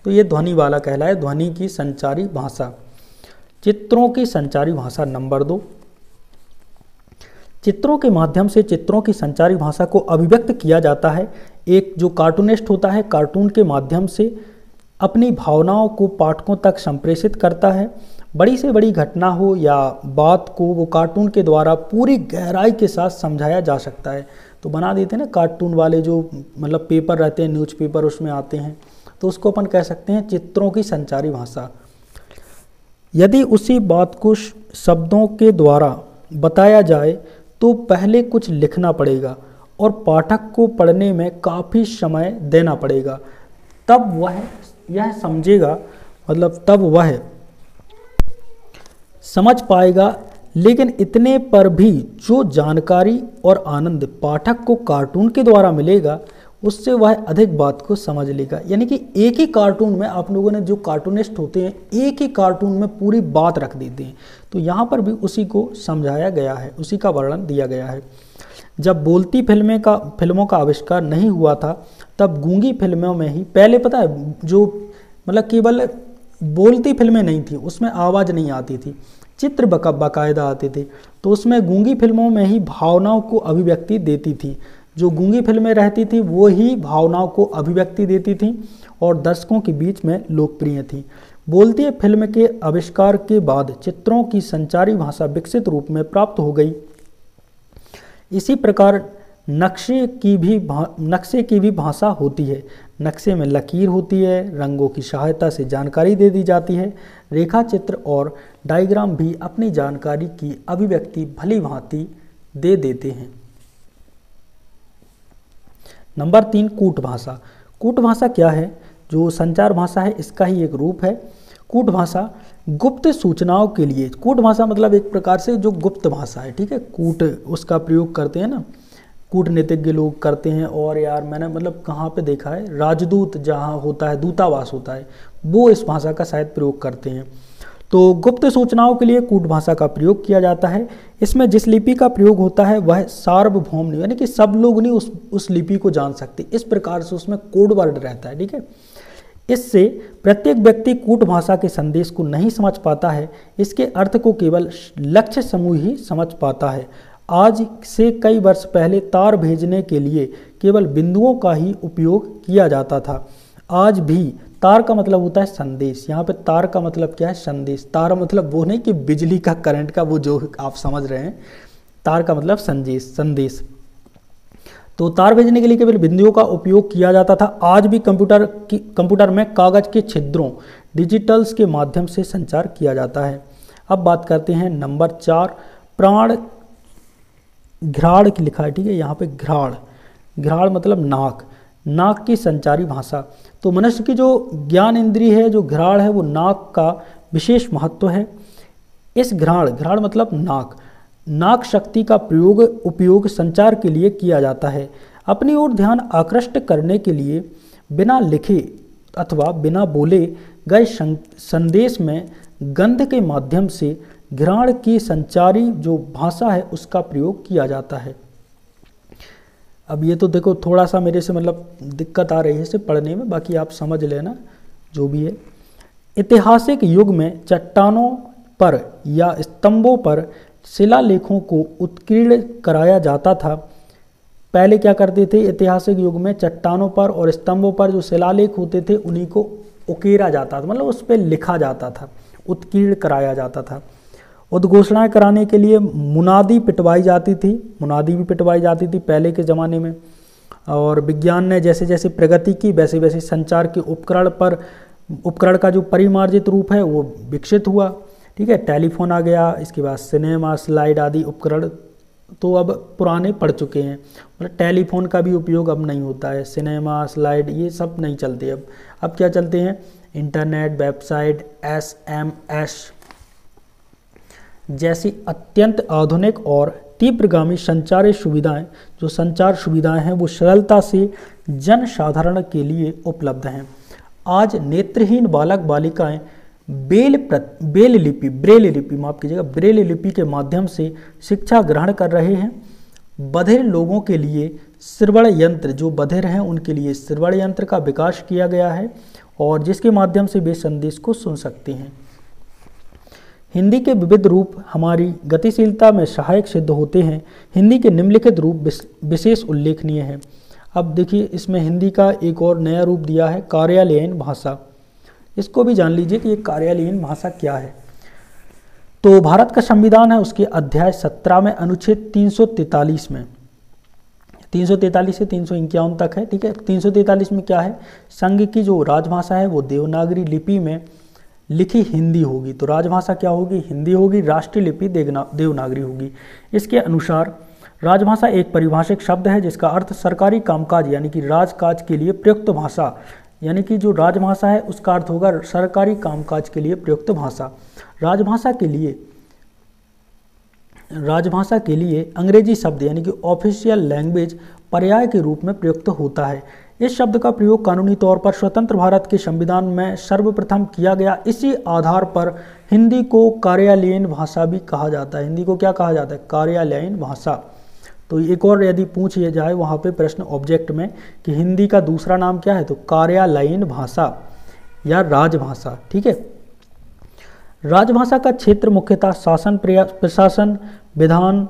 तो ये ध्वनि वाला कहलाए ध्वनि की संचारी भाषा। चित्रों की संचारी भाषा नंबर 2। चित्रों के माध्यम से चित्रों की संचारी भाषा को अभिव्यक्त किया जाता है। एक जो कार्टूनिस्ट होता है, कार्टून के माध्यम से अपनी भावनाओं को पाठकों तक संप्रेषित करता है। बड़ी से बड़ी घटना हो या बात को वो कार्टून के द्वारा पूरी गहराई के साथ समझाया जा सकता है। तो बना देते हैं ना कार्टून वाले जो मतलब पेपर रहते हैं, न्यूज़पेपर उसमें आते हैं, तो उसको अपन कह सकते हैं चित्रों की संचारी भाषा। यदि उसी बात को शब्दों के द्वारा बताया जाए तो पहले कुछ लिखना पड़ेगा और पाठक को पढ़ने में काफ़ी समय देना पड़ेगा, तब वह यह समझेगा, मतलब तब वह समझ पाएगा। लेकिन इतने पर भी जो जानकारी और आनंद पाठक को कार्टून के द्वारा मिलेगा उससे वह अधिक बात को समझ लेगा। यानी कि एक ही कार्टून में आप लोगों ने, जो कार्टूनिस्ट होते हैं, एक ही कार्टून में पूरी बात रख देते हैं। तो यहाँ पर भी उसी को समझाया गया है, उसी का वर्णन दिया गया है। जब बोलती फिल्मों का आविष्कार नहीं हुआ था तब गूंगी फिल्मों में ही, पहले पता है जो मतलब केवल बोलती फिल्में नहीं थी, उसमें आवाज़ नहीं आती थी, चित्र बाकायदा आते थे, तो उसमें गूंगी फिल्मों में ही भावनाओं को अभिव्यक्ति देती थी। जो गूंगी फिल्में रहती थी वो ही भावनाओं को अभिव्यक्ति देती थी और दर्शकों के बीच में लोकप्रिय थी। बोलती फिल्म के आविष्कार के बाद चित्रों की संचारी भाषा विकसित रूप में प्राप्त हो गई। इसी प्रकार नक्शे की भी भाषा होती है। नक्शे में लकीर होती है, रंगों की सहायता से जानकारी दे दी जाती है। रेखा चित्र और डायग्राम भी अपनी जानकारी की अभिव्यक्ति भली भांति दे देते हैं। नंबर 3 कूट भाषा। कूट भाषा क्या है? जो संचार भाषा है इसका ही एक रूप है। कूट भाषा गुप्त सूचनाओं के लिए, कूट भाषा मतलब एक प्रकार से जो गुप्त भाषा है, ठीक है, कूट उसका प्रयोग करते हैं ना, कूटनीतिज्ञ लोग करते हैं। और यार मैंने मतलब कहाँ पे देखा है, राजदूत जहाँ होता है, दूतावास होता है, वो इस भाषा का शायद प्रयोग करते हैं। तो गुप्त सूचनाओं के लिए कूट भाषा का प्रयोग किया जाता है। इसमें जिस लिपि का प्रयोग होता है वह सार्वभौम नहीं, यानी कि सब लोग नहीं उस लिपि को जान सकते, इस प्रकार से उसमें कोड वर्ड रहता है, ठीक है। इससे प्रत्येक व्यक्ति कूट भाषा के संदेश को नहीं समझ पाता है, इसके अर्थ को केवल लक्ष्य समूह ही समझ पाता है। आज से कई वर्ष पहले तार भेजने के लिए केवल बिंदुओं का ही उपयोग किया जाता था। आज भी तार का मतलब होता है संदेश। यहाँ पे तार का मतलब क्या है? संदेश। तार मतलब वो नहीं कि बिजली का, करंट का, वो जो आप समझ रहे हैं। तार का मतलब संदेश। तो तार भेजने के लिए केवल बिंदुओं का उपयोग किया जाता था। आज भी कंप्यूटर में कागज के छिद्रों, डिजिटल्स के माध्यम से संचार किया जाता है। अब बात करते हैं नंबर 4 प्राण घ्राण की लिखा है, ठीक है, यहाँ पे घ्राण मतलब नाक की संचारी भाषा। तो मनुष्य की जो ज्ञान इंद्रिय है, जो घ्राण है, वो नाक का विशेष महत्व है। इस घ्राण मतलब नाक शक्ति का उपयोग संचार के लिए किया जाता है। अपनी ओर ध्यान आकृष्ट करने के लिए बिना लिखे अथवा बिना बोले गए संदेश में गंध के माध्यम से घ्राण की संचारी जो भाषा है उसका प्रयोग किया जाता है। अब ये तो देखो थोड़ा सा मेरे से मतलब दिक्कत आ रही है इसे पढ़ने में, बाकी आप समझ लेना जो भी है। ऐतिहासिक युग में चट्टानों पर या स्तंभों पर शिलालेखों को उत्कीर्ण कराया जाता था। पहले क्या करते थे? ऐतिहासिक युग में चट्टानों पर और स्तंभों पर जो शिलालेख होते थे उन्हीं को उकेरा जाता था, मतलब उस पर लिखा जाता था, उत्कीर्ण कराया जाता था। उद्घोषणाएं कराने के लिए मुनादी पिटवाई जाती थी, मुनादी भी पिटवाई जाती थी पहले के ज़माने में। और विज्ञान ने जैसे जैसे प्रगति की वैसे वैसे संचार के उपकरण का जो परिमार्जित रूप है वो विकसित हुआ। ठीक है, टेलीफोन आ गया, इसके बाद सिनेमा, स्लाइड आदि उपकरण तो अब पुराने पड़ चुके हैं, मतलब टेलीफोन का भी उपयोग अब नहीं होता है, सिनेमा, स्लाइड ये सब नहीं चलते अब क्या चलते हैं, इंटरनेट, वेबसाइट, SMS जैसी अत्यंत आधुनिक और तीव्रगामी संचार सुविधाएं हैं वो सरलता से जन साधारण के लिए उपलब्ध हैं। आज नेत्रहीन बालक बालिकाएं ब्रेल लिपि के माध्यम से शिक्षा ग्रहण कर रहे हैं। बधिर लोगों के लिए श्रवण यंत्र, जो बधिर हैं उनके लिए श्रवण यंत्र का विकास किया गया है और जिसके माध्यम से वे संदेश को सुन सकते हैं। हिंदी के विविध रूप हमारी गतिशीलता में सहायक सिद्ध होते हैं। हिंदी के निम्नलिखित रूप विशेष उल्लेखनीय हैं। अब देखिए, इसमें हिंदी का एक और नया रूप दिया है, कार्यालयीन भाषा। इसको भी जान लीजिए कि ये कार्यालयीन भाषा क्या है। तो भारत का संविधान है, उसके अध्याय 17 में अनुच्छेद 343 में 343 से 351 तक है। ठीक है, 343 में क्या है, संघ की जो राजभाषा है वो देवनागरी लिपि में लिखी हिंदी होगी। तो राजभाषा क्या होगी, हिंदी होगी। राष्ट्रीय लिपि देवनागरी होगी। इसके अनुसार राजभाषा एक परिभाषिक शब्द है जिसका अर्थ सरकारी कामकाज यानी कि राजकाज के लिए प्रयुक्त भाषा, यानी कि जो राजभाषा है उसका अर्थ होगा सरकारी कामकाज के लिए प्रयुक्त भाषा। राजभाषा के लिए अंग्रेजी शब्द यानी कि ऑफिशियल लैंग्वेज पर्याय के रूप में प्रयुक्त होता है। इस शब्द का प्रयोग कानूनी तौर पर स्वतंत्र भारत के संविधान में सर्वप्रथम किया गया। इसी आधार पर हिंदी को कार्यालयीन भाषा भी कहा जाता है। हिंदी को क्या कहा जाता है, कार्यालयीन भाषा। तो एक और यदि पूछ लिया जाए वहाँ पे प्रश्न ऑब्जेक्ट में कि हिंदी का दूसरा नाम क्या है, तो कार्यालयीन भाषा या राजभाषा। ठीक है, राजभाषा का क्षेत्र मुख्यतः शासन, प्रशासन, विधान,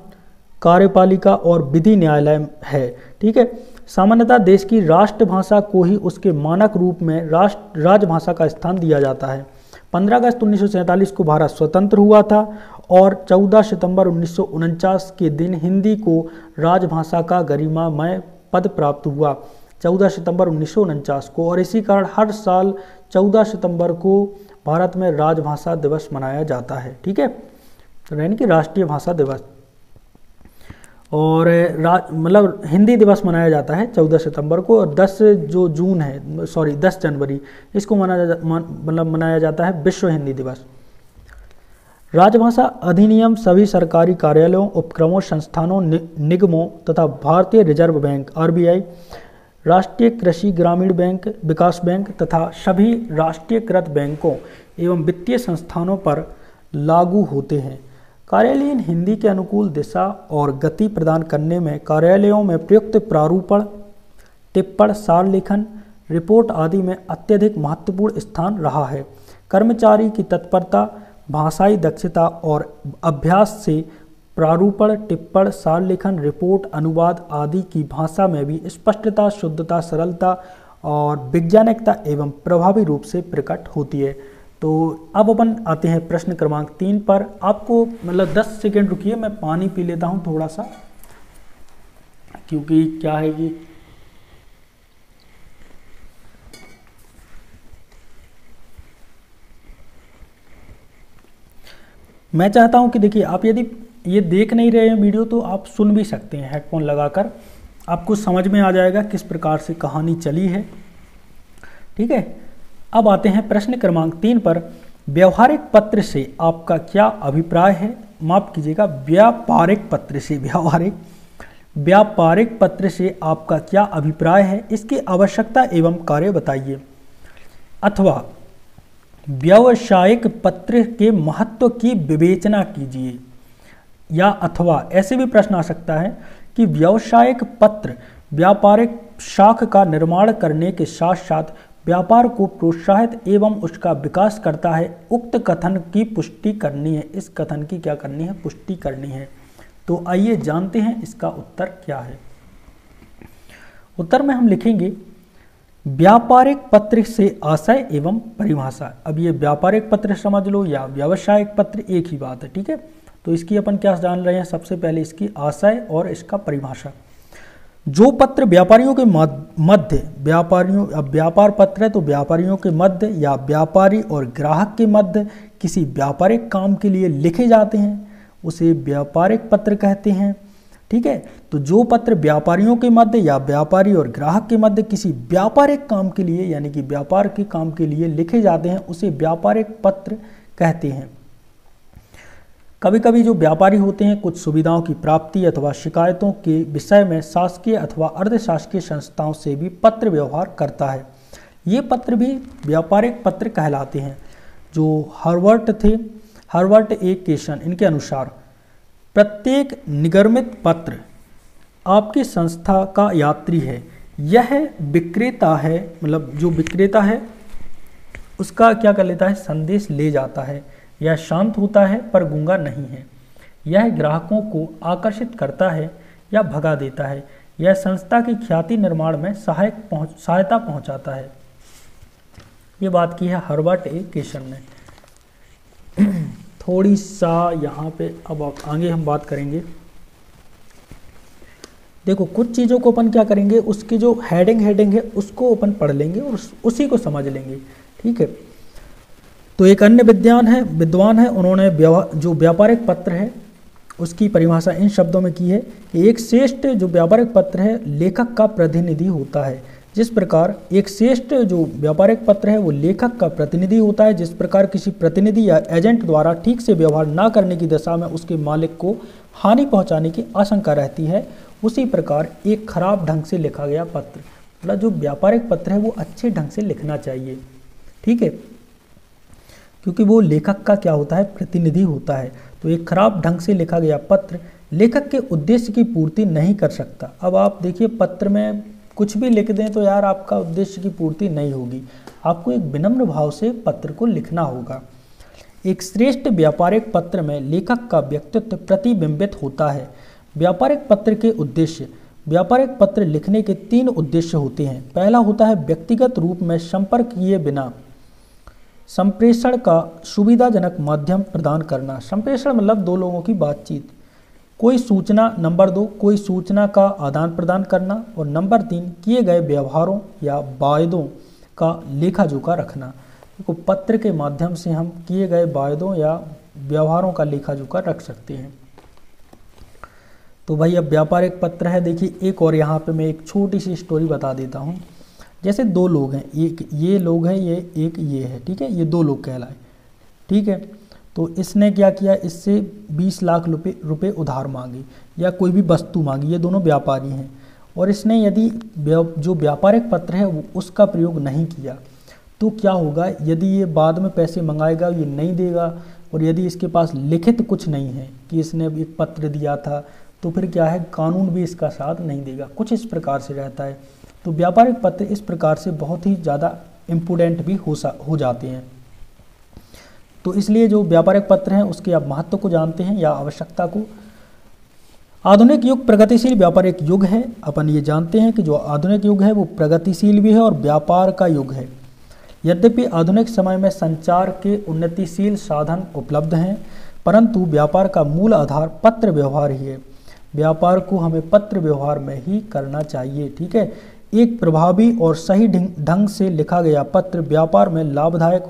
कार्यपालिका और विधि न्यायालय है। ठीक है, सामान्यतः देश की राष्ट्रभाषा को ही उसके मानक रूप में राजभाषा का स्थान दिया जाता है। 15 अगस्त 1947 को भारत स्वतंत्र हुआ था और 14 सितंबर 1949 के दिन हिंदी को राजभाषा का गरिमामय पद प्राप्त हुआ, 14 सितंबर 1949 को। और इसी कारण हर साल 14 सितंबर को भारत में राजभाषा दिवस मनाया जाता है। ठीक है, तो यानी कि राष्ट्रीय भाषा दिवस और मतलब हिंदी दिवस मनाया जाता है 14 सितंबर को। और 10 जनवरी इसको मनाया जाता है विश्व हिंदी दिवस। राजभाषा अधिनियम सभी सरकारी कार्यालयों, उपक्रमों, संस्थानों, निगमों तथा भारतीय रिजर्व बैंक RBI, राष्ट्रीय कृषि ग्रामीण बैंक, विकास बैंक तथा सभी राष्ट्रीयकृत बैंकों एवं वित्तीय संस्थानों पर लागू होते हैं। कार्यालयीन हिंदी के अनुकूल दिशा और गति प्रदान करने में कार्यालयों में प्रयुक्त प्रारूपण, टिप्पण, सार लेखन, रिपोर्ट आदि में अत्यधिक महत्वपूर्ण स्थान रहा है। कर्मचारी की तत्परता, भाषाई दक्षता और अभ्यास से प्रारूपण, टिप्पण, सार लेखन, रिपोर्ट, अनुवाद आदि की भाषा में भी स्पष्टता, शुद्धता, सरलता और वैज्ञानिकता एवं प्रभावी रूप से प्रकट होती है। तो अब अपन आते हैं प्रश्न क्रमांक 3 पर। आपको मतलब 10 सेकेंड रुकिए, मैं पानी पी लेता हूँ थोड़ा सा, क्योंकि क्या है कि मैं चाहता हूं कि देखिए, आप यदि ये देख नहीं रहे हैं वीडियो तो आप सुन भी सकते हैं हेडफोन लगाकर, आपको समझ में आ जाएगा किस प्रकार से कहानी चली है। ठीक है, अब आते हैं प्रश्न क्रमांक 3 पर। व्यावहारिक पत्र से आपका क्या अभिप्राय है? माफ कीजिएगा, व्यापारिक पत्र से, व्यापारिक पत्र से आपका क्या अभिप्राय है? इसकी आवश्यकता एवं कार्य बताइए। अथवा व्यावसायिक पत्र के महत्व की विवेचना कीजिए। या अथवा ऐसे भी प्रश्न आ सकता है कि व्यावसायिक पत्र व्यापारिक शाख का निर्माण करने के साथ साथ व्यापार को प्रोत्साहित एवं उसका विकास करता है। उक्त कथन की पुष्टि करनी है। इस कथन की क्या करनी है? पुष्टि करनी है। तो आइए जानते हैं इसका उत्तर क्या है। उत्तर में हम लिखेंगे व्यापारिक पत्र से आशय एवं परिभाषा। अब ये व्यापारिक पत्र समझ लो या व्यावसायिक पत्र एक ही बात है, ठीक है। तो इसकी अपन क्या जान रहे हैं, सबसे पहले इसकी आशय और इसका परिभाषा। जो पत्र व्यापारियों के मध्य, व्यापारियों, अब व्यापार पत्र है तो व्यापारियों के मध्य या व्यापारी और ग्राहक के मध्य किसी व्यापारिक काम के लिए लिखे जाते हैं उसे व्यापारिक पत्र कहते हैं, ठीक है। तो जो पत्र व्यापारियों के मध्य या व्यापारी और ग्राहक के मध्य किसी व्यापारिक काम के लिए यानी कि व्यापार के काम के लिए लिखे जाते हैं उसे व्यापारिक पत्र कहते हैं। कभी कभी जो व्यापारी होते हैं कुछ सुविधाओं की प्राप्ति अथवा शिकायतों के विषय में शासकीय अथवा अर्धशासकीय संस्थाओं से भी पत्र व्यवहार करता है। ये पत्र भी व्यापारिक पत्र कहलाते हैं। जो हर्वर्ट ए केशन इनके अनुसार प्रत्येक निर्गमित पत्र आपकी संस्था का यात्री है। यह विक्रेता है, मतलब जो विक्रेता है उसका क्या कर लेता है, संदेश ले जाता है। यह शांत होता है पर गूंगा नहीं है। यह ग्राहकों को आकर्षित करता है या भगा देता है। यह संस्था की ख्याति निर्माण में सहायता पहुंचाता है। ये बात की है हर्वर्ट ए केशन ने। थोड़ी सा यहाँ पे अब आगे हम बात करेंगे। देखो कुछ चीज़ों को अपन क्या करेंगे, उसकी जो हेडिंग है उसको अपन पढ़ लेंगे और उसी को समझ लेंगे, ठीक है। तो एक अन्य विद्वान है उन्होंने जो व्यापारिक पत्र है उसकी परिभाषा इन शब्दों में की है कि एक श्रेष्ठ जो व्यापारिक पत्र है लेखक का प्रतिनिधि होता है। जिस प्रकार एक श्रेष्ठ जो व्यापारिक पत्र है वो लेखक का प्रतिनिधि होता है, जिस प्रकार किसी प्रतिनिधि या एजेंट द्वारा ठीक से व्यवहार न करने की दशा में उसके मालिक को हानि पहुंचाने की आशंका रहती है, उसी प्रकार एक खराब ढंग से लिखा गया पत्र, मतलब जो व्यापारिक पत्र है वो अच्छे ढंग से लिखना चाहिए, ठीक है, क्योंकि वो लेखक का क्या होता है, प्रतिनिधि होता है। तो एक खराब ढंग से लिखा गया पत्र लेखक के उद्देश्य की पूर्ति नहीं कर सकता। अब आप देखिए पत्र में कुछ भी लिख दें तो यार आपका उद्देश्य की पूर्ति नहीं होगी। आपको एक विनम्र भाव से पत्र को लिखना होगा। एक श्रेष्ठ व्यापारिक पत्र में लेखक का व्यक्तित्व प्रतिबिंबित होता है। व्यापारिक पत्र के उद्देश्य, व्यापारिक पत्र लिखने के 3 उद्देश्य होते हैं। पहला होता है व्यक्तिगत रूप में संपर्क किए बिना संप्रेषण का सुविधाजनक माध्यम प्रदान करना। संप्रेषण मतलब 2 लोगों की बातचीत। कोई सूचना, नंबर 2 कोई सूचना का आदान प्रदान करना, और नंबर 3 किए गए व्यवहारों या वायदों का लेखा जोखा रखना। देखो पत्र के माध्यम से हम किए गए वायदों या व्यवहारों का लेखा जोखा रख सकते हैं। तो भाई अब व्यापारिक पत्र है। देखिए एक और यहाँ पे मैं एक छोटी सी स्टोरी बता देता हूँ। जैसे 2 लोग हैं, एक ये लोग हैं, एक ये है, ठीक है, ये 2 लोग कहलाए, ठीक है। तो इसने क्या किया, इससे 20 लाख रुपए उधार मांगे या कोई भी वस्तु मांगी। ये दोनों व्यापारी हैं और इसने यदि जो व्यापारिक पत्र है वो उसका प्रयोग नहीं किया तो क्या होगा, यदि ये बाद में पैसे मंगाएगा ये नहीं देगा, और यदि इसके पास लिखित कुछ नहीं है कि इसने एक पत्र दिया था तो फिर क्या है, कानून भी इसका साथ नहीं देगा। कुछ इस प्रकार से रहता है। तो व्यापारिक पत्र इस प्रकार से बहुत ही ज़्यादा इम्पोर्टेंट भी हो जाते हैं। तो इसलिए जो व्यापारिक पत्र हैं उसके आप महत्व को जानते हैं या आवश्यकता को। आधुनिक युग प्रगतिशील व्यापारिक युग है। अपन ये जानते हैं कि जो आधुनिक युग है वो प्रगतिशील भी है और व्यापार का युग है। यद्यपि आधुनिक समय में संचार के उन्नतिशील साधन उपलब्ध हैं, परंतु व्यापार का मूल आधार पत्र व्यवहार ही है। व्यापार को हमें पत्र व्यवहार में ही करना चाहिए, ठीक है। एक प्रभावी और सही ढंग से लिखा गया पत्र व्यापार में लाभदायक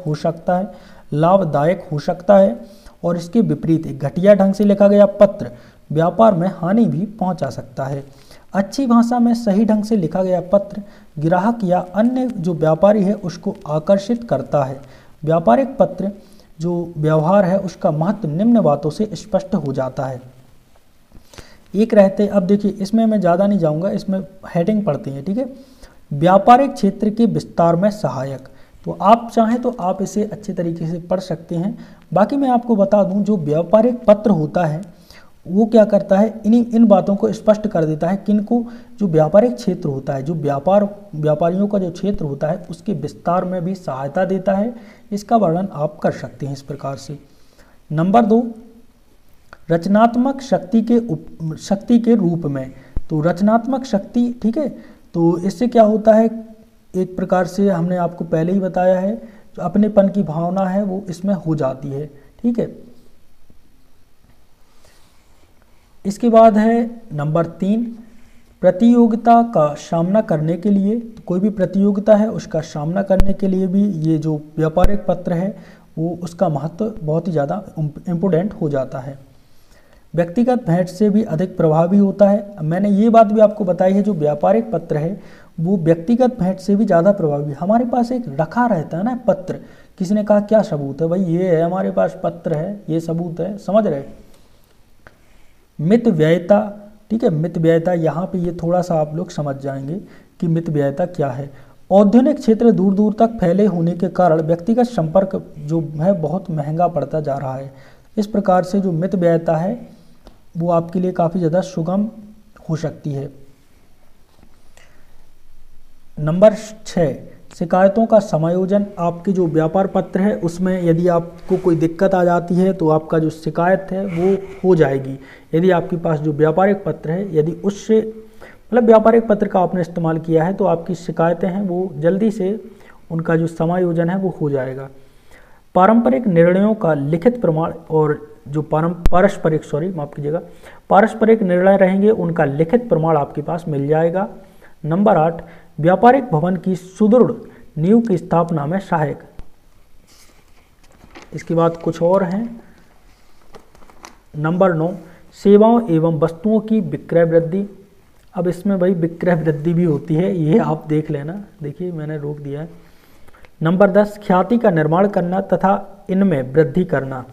हो सकता है और इसके विपरीत एक घटिया ढंग से लिखा गया पत्र व्यापार में हानि भी पहुंचा सकता है। अच्छी भाषा में सही ढंग से लिखा गया पत्र ग्राहक या अन्य जो व्यापारी है उसको आकर्षित करता है। व्यापारिक पत्र जो व्यवहार है उसका महत्व निम्न बातों से स्पष्ट हो जाता है। एक रहते, अब देखिए इसमें मैं ज़्यादा नहीं जाऊंगा, इसमें हेडिंग पढ़ते हैं, ठीक है। व्यापारिक क्षेत्र के विस्तार में सहायक। तो आप चाहें तो आप इसे अच्छे तरीके से पढ़ सकते हैं। बाकी मैं आपको बता दूं जो व्यापारिक पत्र होता है वो क्या करता है, इन बातों को स्पष्ट कर देता है किनको, जो व्यापारिक क्षेत्र होता है, जो व्यापारियों का जो क्षेत्र होता है उसके विस्तार में भी सहायता देता है। इसका वर्णन आप कर सकते हैं इस प्रकार से। नंबर 2 रचनात्मक शक्ति के रूप में। तो रचनात्मक शक्ति, ठीक है, तो इससे क्या होता है एक प्रकार से हमने आपको पहले ही बताया है, जो अपनेपन की भावना है वो इसमें हो जाती है। ठीक है, इसके बाद है नंबर 3, प्रतियोगिता का सामना करने के लिए। तो कोई भी प्रतियोगिता है उसका सामना करने के लिए भी ये जो व्यापारिक पत्र है वो उसका महत्व बहुत ही ज़्यादा इम्पोर्टेंट हो जाता है। व्यक्तिगत भेंट से भी अधिक प्रभावी होता है। मैंने ये बात भी आपको बताई है, जो व्यापारिक पत्र है वो व्यक्तिगत भेंट से भी ज़्यादा प्रभावी। हमारे पास एक रखा रहता है ना पत्र, किसी ने कहा क्या सबूत है, भाई ये है हमारे पास पत्र है, ये सबूत है, समझ रहे। मितव्ययिता, ठीक है, मितव्ययिता यहाँ पे ये थोड़ा सा आप लोग समझ जाएंगे कि मितव्ययिता क्या है। औद्योगिक क्षेत्र दूर दूर तक फैले होने के कारण व्यक्तिगत संपर्क जो है बहुत महंगा पड़ता जा रहा है। इस प्रकार से जो मितव्ययिता है वो आपके लिए काफ़ी ज़्यादा सुगम हो सकती है। नंबर 6, शिकायतों का समायोजन। आपके जो व्यापार पत्र है उसमें यदि आपको कोई दिक्कत आ जाती है तो आपका जो शिकायत है वो हो जाएगी। यदि आपके पास जो व्यापारिक पत्र है, यदि उससे मतलब व्यापारिक पत्र का आपने इस्तेमाल किया है तो आपकी शिकायतें हैं वो जल्दी से उनका जो समायोजन है वो हो जाएगा। पारंपरिक निर्णयों का लिखित प्रमाण और जो पारस्परिक निर्णय रहेंगे उनका लिखित प्रमाण आपके पास मिल जाएगा। नंबर 8, व्यापारिक भवन की सुदृढ़ नींव की स्थापना में सहायक। इसके बाद कुछ और हैं। नंबर 9, सेवाओं एवं वस्तुओं की विक्रय वृद्धि। अब इसमें भाई विक्रय वृद्धि भी होती है, ये आप देख लेना, देखिए मैंने रोक दिया है। नंबर 10, ख्याति का निर्माण करना तथा इनमें वृद्धि करना।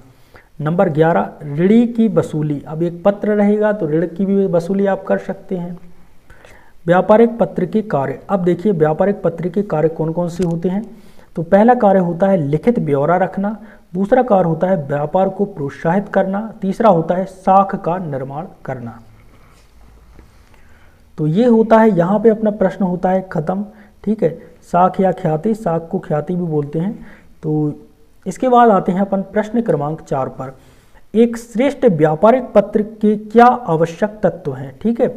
नंबर 11, ऋणी की वसूली। अब एक पत्र रहेगा तो ऋण की भी वसूली आप कर सकते हैं। व्यापारिक पत्र के कार्य। अब देखिए व्यापारिक पत्र के कार्य कौन कौन से होते हैं। तो पहला कार्य होता है लिखित ब्यौरा रखना, दूसरा कार्य होता है व्यापार को प्रोत्साहित करना, तीसरा होता है साख का निर्माण करना। तो ये होता है, यहाँ पे अपना प्रश्न होता है खत्म। ठीक है, साख या ख्याति, साख को ख्याति भी बोलते हैं। तो इसके बाद आते हैं अपन प्रश्न क्रमांक 4 पर। एक श्रेष्ठ व्यापारिक पत्र के क्या आवश्यक तत्व हैं। ठीक है,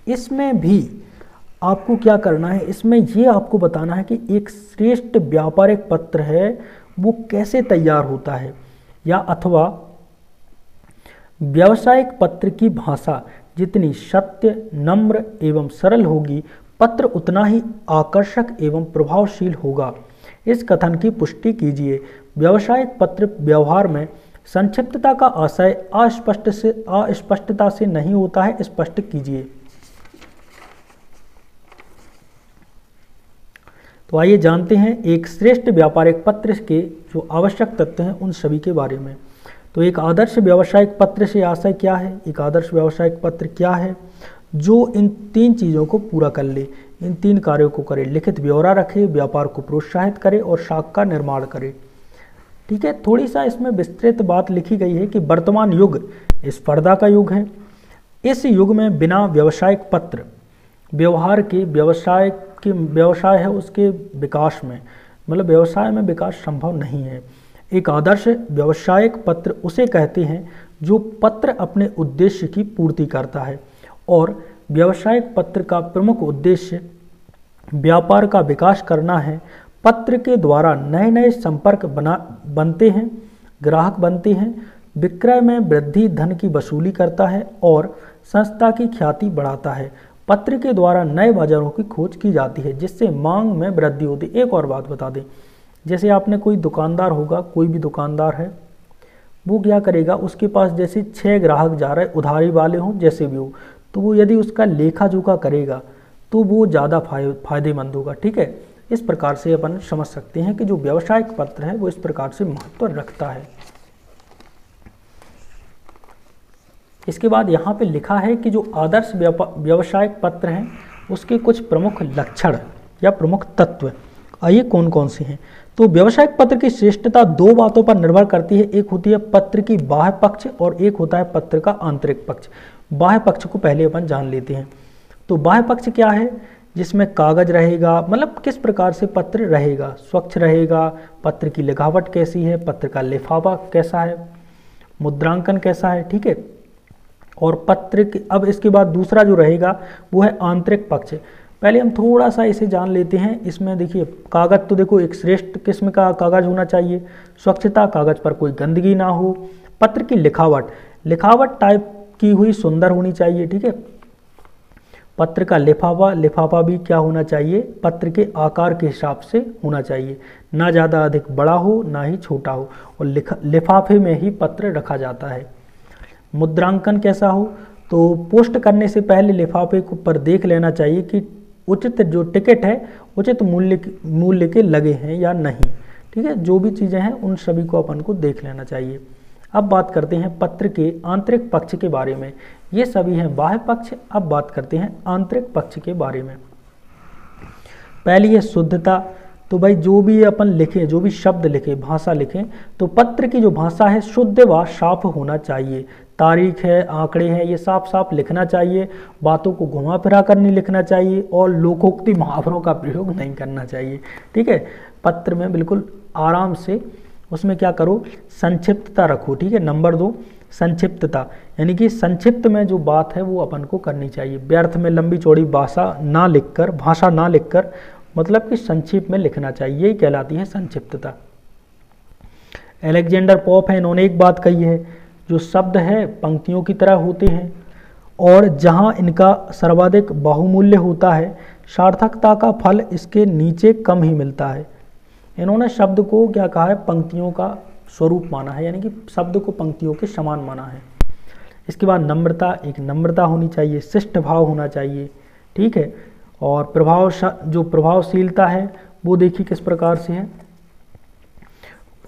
इसमें भी आपको क्या करना है, इसमें ये आपको बताना है कि एक श्रेष्ठ व्यापारिक पत्र है वो कैसे तैयार होता है, या अथवा व्यावसायिक पत्र की भाषा जितनी सत्य, नम्र एवं सरल होगी, पत्र उतना ही आकर्षक एवं प्रभावशील होगा। इस कथन की पुष्टि कीजिए। व्यावसायिक पत्र व्यवहार में संक्षिप्तता का आशय अस्पष्टता से नहीं होता है, स्पष्ट कीजिए। तो आइए जानते हैं एक श्रेष्ठ व्यापारिक पत्र के जो आवश्यक तत्व हैं उन सभी के बारे में। तो एक आदर्श व्यावसायिक पत्र से आशय क्या है, एक आदर्श व्यावसायिक पत्र क्या है, जो इन 3 चीज़ों को पूरा कर ले, इन 3 कार्यों को करे। लिखित ब्यौरा रखे, व्यापार को प्रोत्साहित करे और साख का निर्माण करे। ठीक है, थोड़ी सा इसमें विस्तृत बात लिखी गई है कि वर्तमान युग स्पर्धा का युग है। इस युग में बिना व्यावसायिक पत्र व्यवहार के व्यवसाय है उसके विकास में, मतलब व्यवसाय में विकास संभव नहीं है। एक आदर्श व्यावसायिक पत्र उसे कहते हैं जो पत्र अपने उद्देश्य की पूर्ति करता है, और व्यावसायिक पत्र का प्रमुख उद्देश्य व्यापार का विकास करना है। पत्र के द्वारा नए नए संपर्क बनते हैं, ग्राहक बनते हैं, विक्रय में वृद्धि, धन की वसूली करता है और संस्था की ख्याति बढ़ाता है। पत्र के द्वारा नए बाजारों की खोज की जाती है जिससे मांग में वृद्धि होती है। एक और बात बता दें, जैसे आपने कोई दुकानदार होगा, कोई भी दुकानदार है, वो क्या करेगा, उसके पास जैसे 6 ग्राहक जा रहे, उधारी वाले हों जैसे भी हो, तो वो यदि उसका लेखा जोखा करेगा तो वो ज़्यादा फायदेमंद होगा। ठीक है, इस प्रकार से अपन समझ सकते हैं कि जो व्यावसायिक पत्र है वो इस प्रकार से महत्व रखता है। इसके बाद यहाँ पे लिखा है कि जो आदर्श व्यावसायिक पत्र हैं उसके कुछ प्रमुख लक्षण या प्रमुख तत्व, आइए कौन कौन से हैं। तो व्यावसायिक पत्र की श्रेष्ठता 2 बातों पर निर्भर करती है। एक होती है पत्र की बाह्य पक्ष और एक होता है पत्र का आंतरिक पक्ष। बाह्य पक्ष को पहले अपन जान लेते हैं। तो बाह्य पक्ष क्या है, जिसमें कागज रहेगा, मतलब किस प्रकार से पत्र रहेगा, स्वच्छ रहेगा, पत्र की लिखावट कैसी है, पत्र का लिफाफा कैसा है, मुद्रांकन कैसा है। ठीक है, और पत्र अब इसके बाद दूसरा जो रहेगा वो है आंतरिक पक्ष। पहले हम थोड़ा सा इसे जान लेते हैं। इसमें देखिए कागज तो देखो एक श्रेष्ठ किस्म का कागज होना चाहिए, स्वच्छता, कागज पर कोई गंदगी ना हो, पत्र की लिखावट, लिखावट टाइप की हुई सुंदर होनी चाहिए, ठीक है। पत्र का लिफाफा, लिफाफा भी क्या होना चाहिए, पत्र के आकार के हिसाब से होना चाहिए, ना ज़्यादा अधिक बड़ा हो ना ही छोटा हो, और लिफाफे में ही पत्र रखा जाता है। मुद्रांकन कैसा हो, तो पोस्ट करने से पहले लिफाफे पर देख लेना चाहिए कि उचित जो टिकट है उचित मूल्य के लगे हैं या नहीं, ठीक है। जो भी चीज़ें हैं उन सभी को अपन को देख लेना चाहिए। अब बात करते हैं पत्र के आंतरिक पक्ष के बारे में। ये सभी हैं बाह्य पक्ष, अब बात करते हैं आंतरिक पक्ष के बारे में। पहली है शुद्धता। तो भाई जो भी अपन लिखें, जो भी शब्द लिखें, भाषा लिखें, तो पत्र की जो भाषा है शुद्ध व साफ होना चाहिए। तारीख है, आंकड़े हैं, ये साफ साफ लिखना चाहिए। बातों को घुमा फिरा कर नहीं लिखना चाहिए और लोकोक्ति मुहावरों का प्रयोग नहीं करना चाहिए, ठीक है। पत्र में बिल्कुल आराम से उसमें क्या करो, संक्षिप्तता रखो, ठीक है। नंबर 2 संक्षिप्तता, यानी कि संक्षिप्त में जो बात है वो अपन को करनी चाहिए। व्यर्थ में लंबी चौड़ी भाषा ना लिखकर मतलब कि संक्षिप्त में लिखना चाहिए, यही कहलाती है संक्षिप्तता। अलेक्जेंडर पोप है, इन्होंने एक बात कही है, जो शब्द है पंक्तियों की तरह होते हैं और जहां इनका सर्वाधिक बाहुमूल्य होता है, सार्थकता का फल इसके नीचे कम ही मिलता है। इन्होंने शब्द को क्या कहा है, पंक्तियों का स्वरूप माना है, यानी कि शब्द को पंक्तियों के समान माना है। इसके बाद नम्रता, एक नम्रता होनी चाहिए, शिष्ट भाव होना चाहिए, ठीक है। और जो प्रभावशीलता है वो देखिए किस प्रकार से है।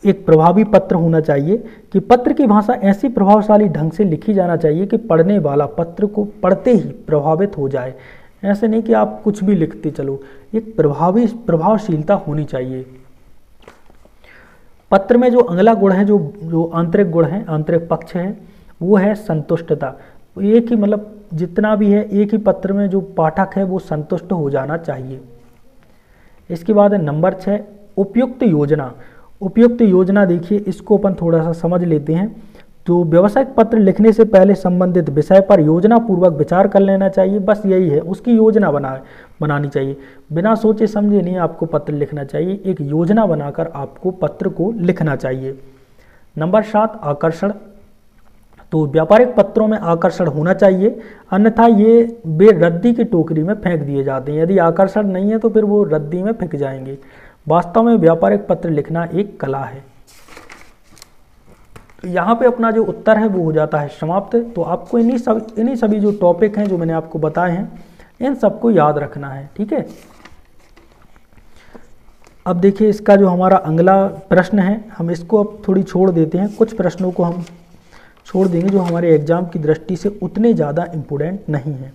एक प्रभावी पत्र होना चाहिए कि पत्र की भाषा ऐसी प्रभावशाली ढंग से लिखी जाना चाहिए कि पढ़ने वाला पत्र को पढ़ते ही प्रभावित हो जाए। ऐसे नहीं कि आप कुछ भी लिखते चलो, एक प्रभावशीलता होनी चाहिए। पत्र में जो अगला गुण है, जो आंतरिक गुण है, आंतरिक पक्ष है, वो है संतुष्टता। एक ही मतलब जितना भी है, एक ही पत्र में जो पाठक है वो संतुष्ट हो जाना चाहिए। इसके बाद है नंबर 6 उपयुक्त योजना। उपयुक्त योजना देखिए, इसको अपन थोड़ा सा समझ लेते हैं। तो व्यावसायिक पत्र लिखने से पहले संबंधित विषय पर योजना पूर्वक विचार कर लेना चाहिए, बस यही है, उसकी योजना बनानी चाहिए। बिना सोचे समझे नहीं आपको पत्र लिखना चाहिए, एक योजना बनाकर आपको पत्र को लिखना चाहिए। नंबर 7 आकर्षण। तो व्यापारिक पत्रों में आकर्षण होना चाहिए, अन्यथा ये बेरद्दी की टोकरी में फेंक दिए जाते हैं। यदि आकर्षण नहीं है तो फिर वो रद्दी में फेंक जाएंगे। वास्तव में व्यापारिक पत्र लिखना एक कला है। यहाँ पे अपना जो उत्तर है वो हो जाता है समाप्त। तो आपको इन्हीं सभी जो टॉपिक हैं जो मैंने आपको बताए हैं, इन सबको याद रखना है, ठीक है। अब देखिए इसका जो हमारा अगला प्रश्न है, हम इसको अब थोड़ी छोड़ देते हैं। कुछ प्रश्नों को हम छोड़ देंगे जो हमारे एग्जाम की दृष्टि से उतने ज़्यादा इम्पोर्टेंट नहीं है।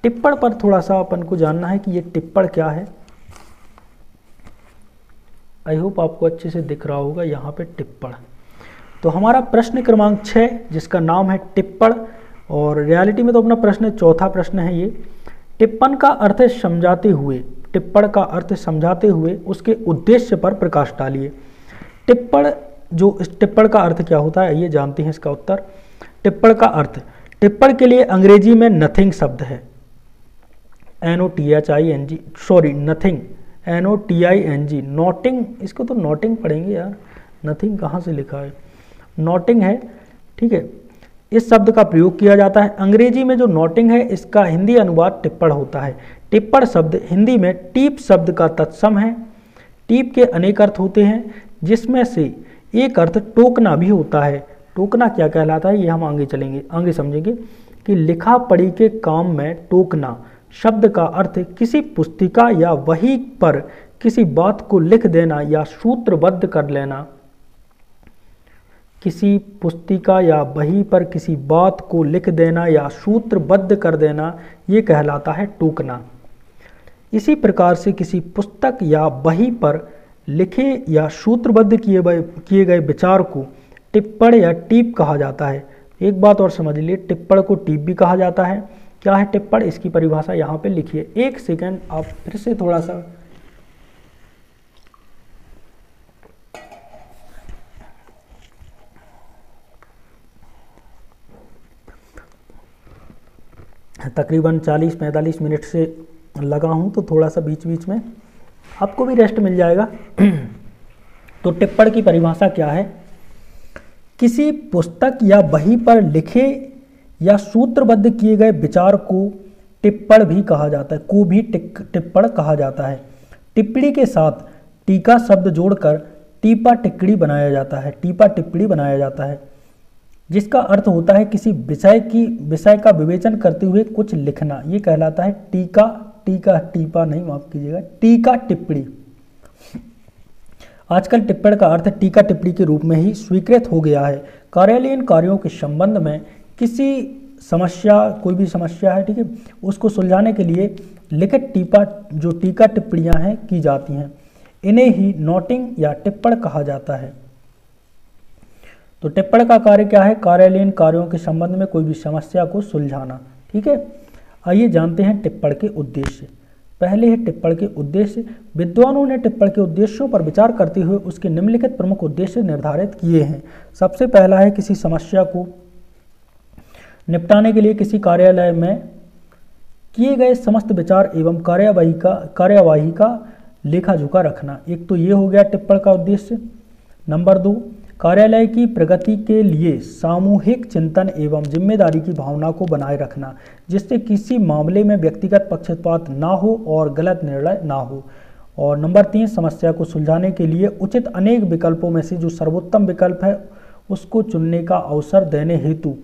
टिप्पण पर थोड़ा सा अपन को जानना है कि ये टिप्पण क्या है। आई होप आपको अच्छे से दिख रहा होगा यहाँ पे टिप्पण। तो हमारा प्रश्न क्रमांक 6 जिसका नाम है टिप्पण, और रियलिटी में तो अपना प्रश्न चौथा प्रश्न है ये। टिप्पण का अर्थ समझाते हुए, टिप्पण का अर्थ समझाते हुए उसके उद्देश्य पर प्रकाश डालिए। टिप्पण, जो इस टिप्पण का अर्थ क्या होता है ये जानते हैं इसका उत्तर। टिप्पण का अर्थ, टिप्पण के लिए अंग्रेजी में नथिंग शब्द है, NOTHING, sorry nothing, NOTING, noting, इसको तो नोटिंग पढ़ेंगे यार, नथिंग कहाँ से लिखा है, नोटिंग है, ठीक है। इस शब्द का प्रयोग किया जाता है। अंग्रेजी में जो नोटिंग है इसका हिंदी अनुवाद टिप्पण होता है। टिप्पण शब्द हिंदी में टीप शब्द का तत्सम है। टीप के अनेक अर्थ होते हैं, जिसमें से एक अर्थ टोकना भी होता है। टोकना क्या कहलाता है ये हम आगे समझेंगे कि लिखा पढ़ी के काम में टोकना शब्द का अर्थ किसी पुस्तिका या वही पर किसी बात को लिख देना या सूत्रबद्ध कर लेना। किसी पुस्तिका या वही पर किसी बात को लिख देना या सूत्रबद्ध कर देना, ये कहलाता है टोकना। इसी प्रकार से किसी पुस्तक या वही पर लिखे या सूत्रबद्ध किए गए विचार को टिप्पण या टीप कहा जाता है। एक बात और समझ लीजिए, टिप्पण को टीप भी कहा जाता है। क्या है टिप्पण, इसकी परिभाषा यहाँ पे लिखिए। एक सेकंड आप फिर से थोड़ा सा तकरीबन 40-45 मिनट से लगा हूँ तो थोड़ा सा बीच बीच में आपको भी रेस्ट मिल जाएगा। तो टिप्पण की परिभाषा क्या है? किसी पुस्तक या बही पर लिखे या सूत्रबद्ध किए गए विचार को टिप्पण भी कहा जाता है, को भी टिप्पण कहा जाता है। टिप्पणी के साथ टीका शब्द जोड़कर टीपा टिप्पणी बनाया जाता है, टीपा टिप्पणी बनाया जाता है, जिसका अर्थ होता है किसी विषय का विवेचन करते हुए कुछ लिखना। ये कहलाता है टीपा नहीं, माफ कीजिएगा, टीका टिप्पणी। आजकल टिप्पण का अर्थ टीका टिप्पणी के रूप में ही स्वीकृत हो गया है। कार्यालयीन कार्यों के संबंध में किसी समस्या, कोई भी समस्या है, ठीक है, उसको सुलझाने के लिए लिखित टीका टिप्पणियां हैं की जाती हैं। इन्हें ही नोटिंग या टिप्पण कहा जाता है। तो टिप्पण का कार्य क्या है? कार्यालयीन कार्यों के संबंध में कोई भी समस्या को सुलझाना। ठीक है, आइए जानते हैं टिप्पण के उद्देश्य। पहले है टिप्पण के उद्देश्य। विद्वानों ने टिप्पण के उद्देश्यों पर विचार करते हुए उसके निम्नलिखित प्रमुख उद्देश्य निर्धारित किए हैं। सबसे पहला है किसी समस्या को निपटाने के लिए किसी कार्यालय में किए गए समस्त विचार एवं कार्यवाही का लेखा जोखा रखना। एक तो ये हो गया टिप्पण का उद्देश्य। नंबर 2, कार्यालय की प्रगति के लिए सामूहिक चिंतन एवं जिम्मेदारी की भावना को बनाए रखना, जिससे किसी मामले में व्यक्तिगत पक्षपात ना हो और गलत निर्णय ना हो। और नंबर 3, समस्या को सुलझाने के लिए उचित अनेक विकल्पों में से जो सर्वोत्तम विकल्प है उसको चुनने का अवसर देने हेतु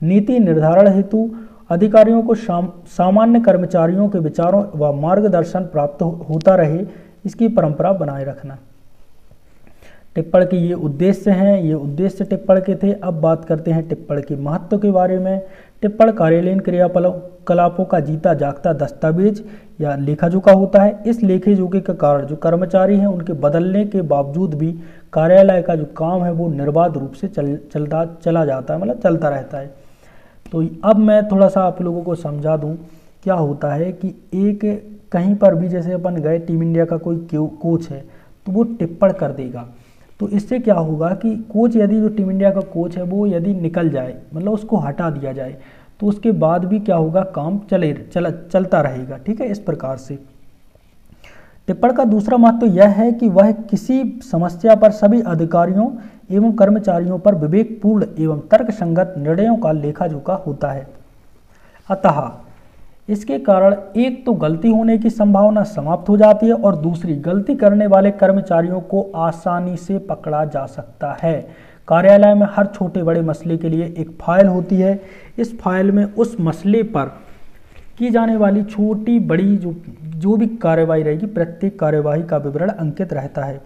नीति निर्धारण हेतु अधिकारियों को सामान्य कर्मचारियों के विचारों व मार्गदर्शन प्राप्त होता रहे, इसकी परंपरा बनाए रखना। टिप्पण के ये उद्देश्य हैं, ये उद्देश्य टिप्पण के थे। अब बात करते हैं टिप्पण के महत्व के बारे में। टिप्पण कार्यालयीन क्रियाकलापों का जीता जागता दस्तावेज या लेखाजोखा होता है। इस लेखे-जोखे के कारण जो कर्मचारी हैं उनके बदलने के बावजूद भी कार्यालय का जो काम है वो निर्बाध रूप से चला जाता है, मतलब चलता रहता है। तो अब मैं थोड़ा सा आप लोगों को समझा दूं क्या होता है कि एक कहीं पर भी जैसे अपन गए, टीम इंडिया का कोई कोच है तो वो टिप्पण कर देगा। तो इससे क्या होगा कि कोच, यदि जो टीम इंडिया का कोच है वो यदि निकल जाए, मतलब उसको हटा दिया जाए, तो उसके बाद भी क्या होगा, काम चलता रहेगा। ठीक है, इस प्रकार से टिप्पण का दूसरा महत्व यह है कि वह किसी समस्या पर सभी अधिकारियों एवं कर्मचारियों पर विवेकपूर्ण एवं तर्कसंगत निर्णयों का लेखा जोखा होता है। अतः इसके कारण एक तो गलती होने की संभावना समाप्त हो जाती है और दूसरी, गलती करने वाले कर्मचारियों को आसानी से पकड़ा जा सकता है। कार्यालय में हर छोटे बड़े मसले के लिए एक फाइल होती है। इस फाइल में उस मसले पर की जाने वाली छोटी बड़ी जो भी कार्यवाही रहेगी, प्रत्येक कार्यवाही का विवरण अंकित रहता है।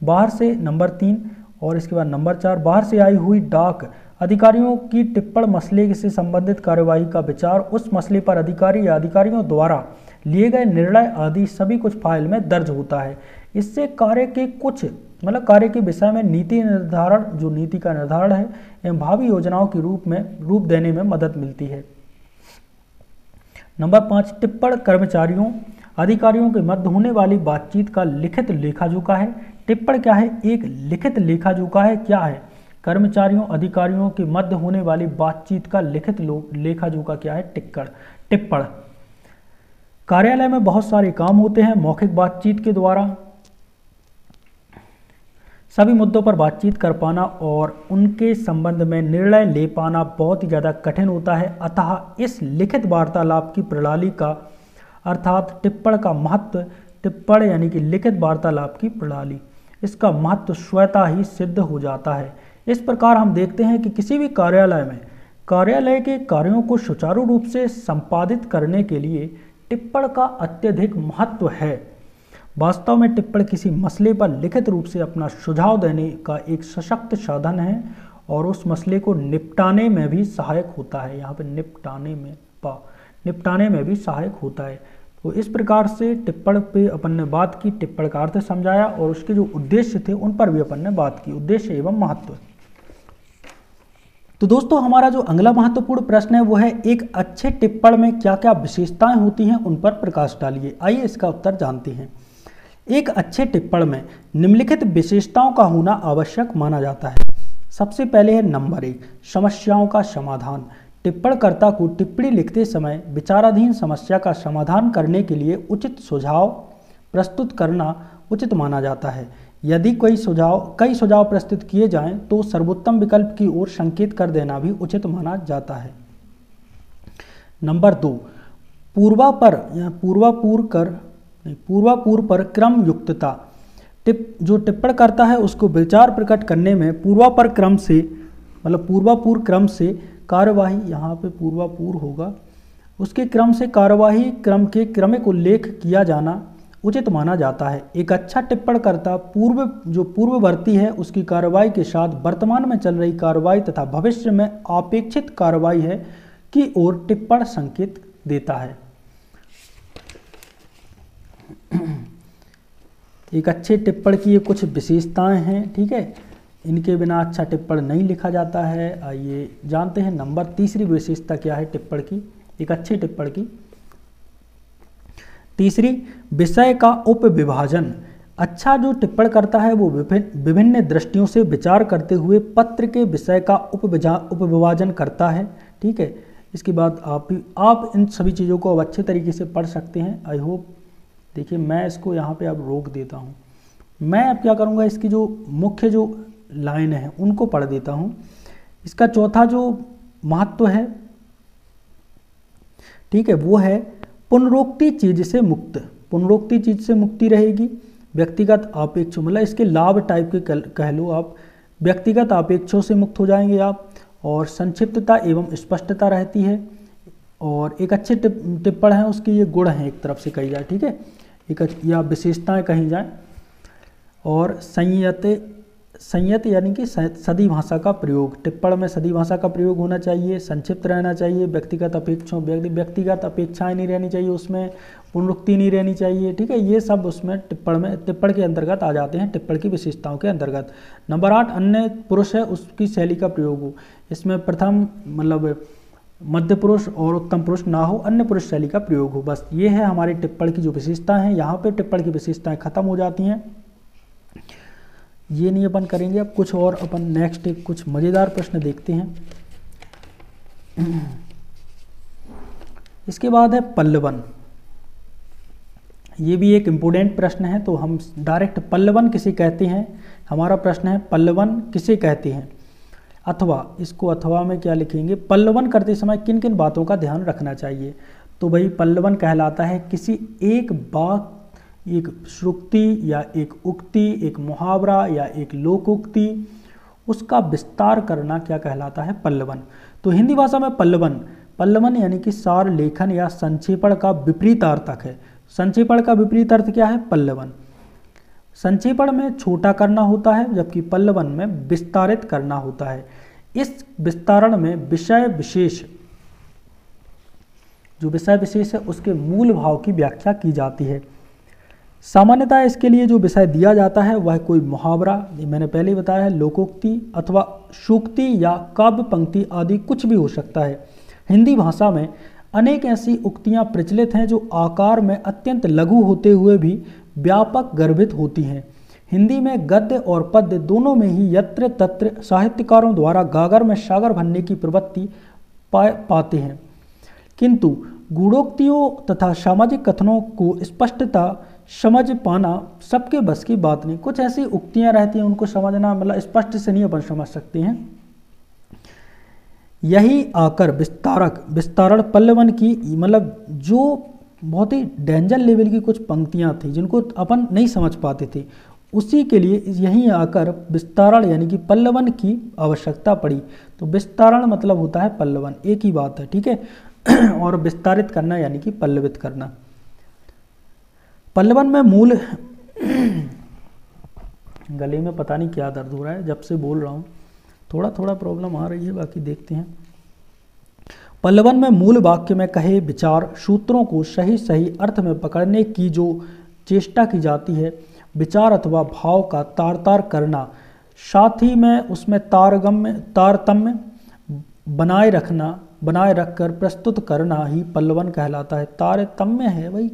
बाहर से नंबर 3 और इसके बाद नंबर 4, बाहर से आई हुई डाक अधिकारियों की टिप्पण मसले से संबंधित कार्यवाही का विचार, उस मसले पर अधिकारी या अधिकारियों द्वारा लिए गए निर्णय आदि सभी कुछ फाइल में दर्ज होता है। इससे कार्य के विषय में नीति निर्धारण, जो नीति का निर्धारण है एवं भावी योजनाओं के रूप देने में मदद मिलती है। नंबर 5, टिप्पण कर्मचारियों अधिकारियों के मध्य होने वाली बातचीत का लिखित लेखाजोखा है। टिप्पण क्या है? एक लिखित लेखाजोखा है। क्या है? कर्मचारियों अधिकारियों के मध्य होने वाली बातचीत का लिखित लेखाजोखा क्या है? टिप्पण। कार्यालय में बहुत सारे काम होते हैं। मौखिक बातचीत के द्वारा सभी मुद्दों पर बातचीत कर पाना और उनके संबंध में निर्णय ले पाना बहुत ही ज़्यादा कठिन होता है। अतः इस लिखित वार्तालाप की प्रणाली का अर्थात टिप्पण का महत्व, टिप्पण यानी कि लिखित वार्तालाप की प्रणाली, इसका महत्व स्वतः ही सिद्ध हो जाता है। इस प्रकार हम देखते हैं कि किसी भी कार्यालय में कार्यालय के कार्यों को सुचारू रूप से संपादित करने के लिए टिप्पण का अत्यधिक महत्व है। वास्तव में टिप्पण किसी मसले पर लिखित रूप से अपना सुझाव देने का एक सशक्त साधन है और उस मसले को निपटाने में भी सहायक होता है। यहाँ पे निपटाने में भी सहायक होता है। तो इस प्रकार से टिप्पण पे अपन ने बात की, टिप्पण का अर्थ समझाया और उसके जो उद्देश्य थे उन पर भी अपन ने बात की, उद्देश्य एवं महत्व। तो दोस्तों हमारा जो अगला महत्वपूर्ण प्रश्न है वो है, एक अच्छे टिप्पण में क्या क्या विशेषताएं होती हैं, उन पर प्रकाश डालिए। आइए इसका उत्तर जानते हैं। एक अच्छे टिप्पण में निम्नलिखित विशेषताओं का होना आवश्यक माना जाता है। सबसे पहले है नंबर 1, समस्याओं का समाधान। टिप्पणकर्ता को टिप्पणी लिखते समय विचाराधीन समस्या का समाधान करने के लिए उचित सुझाव प्रस्तुत करना उचित माना जाता है। यदि कई सुझाव प्रस्तुत किए जाएं तो सर्वोत्तम विकल्प की ओर संकेत कर देना भी उचित माना जाता है। नंबर 2, पूर्वापूर्व पर क्रम युक्तता। जो टिप्पण करता है उसको विचार प्रकट करने में पूर्वापर क्रम से, मतलब पूर्वापूर्व क्रम से कार्यवाही, यहाँ पे पूर्वापूर्व होगा, उसके क्रम से कार्यवाही क्रम के क्रमिक उल्लेख किया जाना उचित माना जाता है। एक अच्छा टिप्पणकर्ता पूर्ववर्ती है उसकी कार्रवाई के साथ वर्तमान में चल रही कार्रवाई तथा भविष्य में अपेक्षित कार्रवाई है की ओर टिप्पण संकेत देता है। एक अच्छे टिप्पण की ये कुछ विशेषताएं हैं, ठीक है, इनके बिना अच्छा टिप्पण नहीं लिखा जाता है। आइए जानते हैं नंबर तीसरी विशेषता क्या है टिप्पण की, एक अच्छे टिप्पण की। तीसरी, विषय का उपविभाजन। अच्छा जो टिप्पण करता है वो विभिन्न दृष्टियों से विचार करते हुए पत्र के विषय का उपविभाजन करता है, ठीक है। इसके बाद आप इन सभी चीज़ों को अब अच्छे तरीके से पढ़ सकते हैं। आई होप, देखिए मैं इसको यहाँ पे अब रोक देता हूँ। मैं अब क्या करूँगा, इसकी जो मुख्य जो लाइन है उनको पढ़ देता हूँ। इसका चौथा जो महत्व है, ठीक है, वो है पुनरोक्ति चीज से मुक्त। पुनरोक्ति चीज से मुक्ति रहेगी। व्यक्तिगत आपेक्षों, मतलब इसके लाभ टाइप के कह लो आप, व्यक्तिगत आपेक्षों से मुक्त हो जाएंगे आप, और संक्षिप्तता एवं स्पष्टता रहती है। और एक अच्छे टिप्पण है उसके ये गुण हैं एक तरफ से कही जाए, ठीक है, एक या विशेषताएं कही जाए। और संयत यानी कि सदी भाषा का प्रयोग, टिप्पण में सदी भाषा का प्रयोग होना चाहिए, संक्षिप्त रहना चाहिए, व्यक्तिगत अपेक्षाएं नहीं रहनी चाहिए, उसमें पुनरुक्ति नहीं रहनी चाहिए, ठीक है। ये सब उसमें टिप्पण के अंतर्गत आ जाते हैं, टिप्पण की विशेषताओं के अंतर्गत। नंबर 8, अन्य पुरुष है उसकी शैली का प्रयोग हो। इसमें प्रथम मतलब मध्य पुरुष और उत्तम पुरुष ना हो, अन्य पुरुष शैली का प्रयोग हो। बस ये है हमारी टिप्पण की जो विशेषता है। यहाँ पे टिप्पण की विशेषताएं खत्म हो जाती हैं। ये नहीं अपन करेंगे, अब कुछ और अपन नेक्स्ट कुछ मज़ेदार प्रश्न देखते हैं। इसके बाद है पल्लवन। ये भी एक इम्पोर्टेंट प्रश्न है, तो हम डायरेक्ट पल्लवन किसे कहते हैं, हमारा प्रश्न है पल्लवन किसे कहते हैं। अथवा, इसको अथवा में क्या लिखेंगे, पल्लवन करते समय किन किन बातों का ध्यान रखना चाहिए। तो भाई पल्लवन कहलाता है किसी एक बात, एक श्रुति या एक उक्ति, एक मुहावरा या एक लोकोक्ति, उसका विस्तार करना क्या कहलाता है, पल्लवन। तो हिंदी भाषा में पल्लवन यानी कि सार लेखन या संक्षेपण का विपरीतार्थक है। संक्षेपण का विपरीत अर्थ क्या है, पल्लवन। संक्षेपण में छोटा करना होता है, जबकि पल्लवन में विस्तारित करना होता है। इस विस्तारण में विषय विशेष, जो विषय विशेष है उसके मूल भाव की व्याख्या की जाती है। सामान्यतः इसके लिए जो विषय दिया जाता है वह कोई मुहावरा, मैंने पहले ही बताया है, लोकोक्ति अथवा सूक्ति या काव्य पंक्ति आदि कुछ भी हो सकता है। हिंदी भाषा में अनेक ऐसी उक्तियां प्रचलित हैं जो आकार में अत्यंत लघु होते हुए भी व्यापक गर्भित होती हैं। हिंदी में गद्य और पद्य दोनों में ही यत्र तत्र साहित्यकारों द्वारा गागर में सागर भरने की प्रवृत्ति पाते हैं, किंतु गूढ़ोक्तियों तथा सामाजिक कथनों को स्पष्टता समझ पाना सबके बस की बात नहीं। कुछ ऐसी उक्तियां रहती हैं उनको समझना मतलब स्पष्ट से नहीं अपन समझ सकते हैं। यही आकर विस्तारण पल्लवन की, मतलब जो बहुत ही डेंजर लेवल की कुछ पंक्तियां थी जिनको अपन नहीं समझ पाते थे, उसी के लिए यहीं आकर विस्तारण यानी कि पल्लवन की आवश्यकता पड़ी। तो विस्तारण मतलब होता है पल्लवन, एक ही बात है, ठीक है। और विस्तारित करना यानी कि पल्लवित करना। पल्लवन में मूल गले में पता नहीं क्या दर्द हो रहा है, जब से बोल रहा हूँ थोड़ा थोड़ा प्रॉब्लम आ रही है, बाकी देखते हैं। पल्लवन में मूल वाक्य में कहे विचार सूत्रों को सही सही अर्थ में पकड़ने की जो चेष्टा की जाती है, विचार अथवा भाव का तार करना, साथ ही में उसमें तारतम्य बनाए रखकर प्रस्तुत करना ही पल्लवन कहलाता है। तारतम्य है भाई,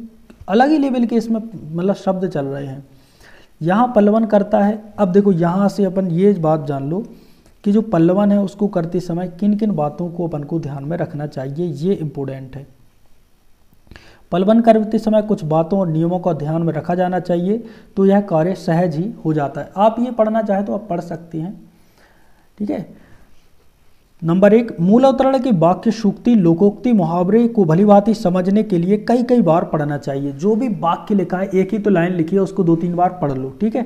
अलग ही लेवल के इसमें मतलब शब्द चल रहे हैं। यहाँ पल्लवन करता है। अब देखो यहाँ से अपन ये बात जान लो कि जो पल्लवन है उसको करते समय किन किन बातों को अपन को ध्यान में रखना चाहिए, ये इम्पोर्टेंट है। पल्लवन करते समय कुछ बातों और नियमों का ध्यान में रखा जाना चाहिए, तो यह कार्य सहज ही हो जाता है। आप ये पढ़ना चाहे तो आप पढ़ सकते हैं, ठीक है। नंबर 1, मूल अवतरण के वाक्य, सूक्ति, लोकोक्ति, मुहावरे को भलीभांति समझने के लिए कई कई बार पढ़ना चाहिए। जो भी वाक्य लिखा है, एक ही तो लाइन लिखी है, उसको 2-3 बार पढ़ लो, ठीक है।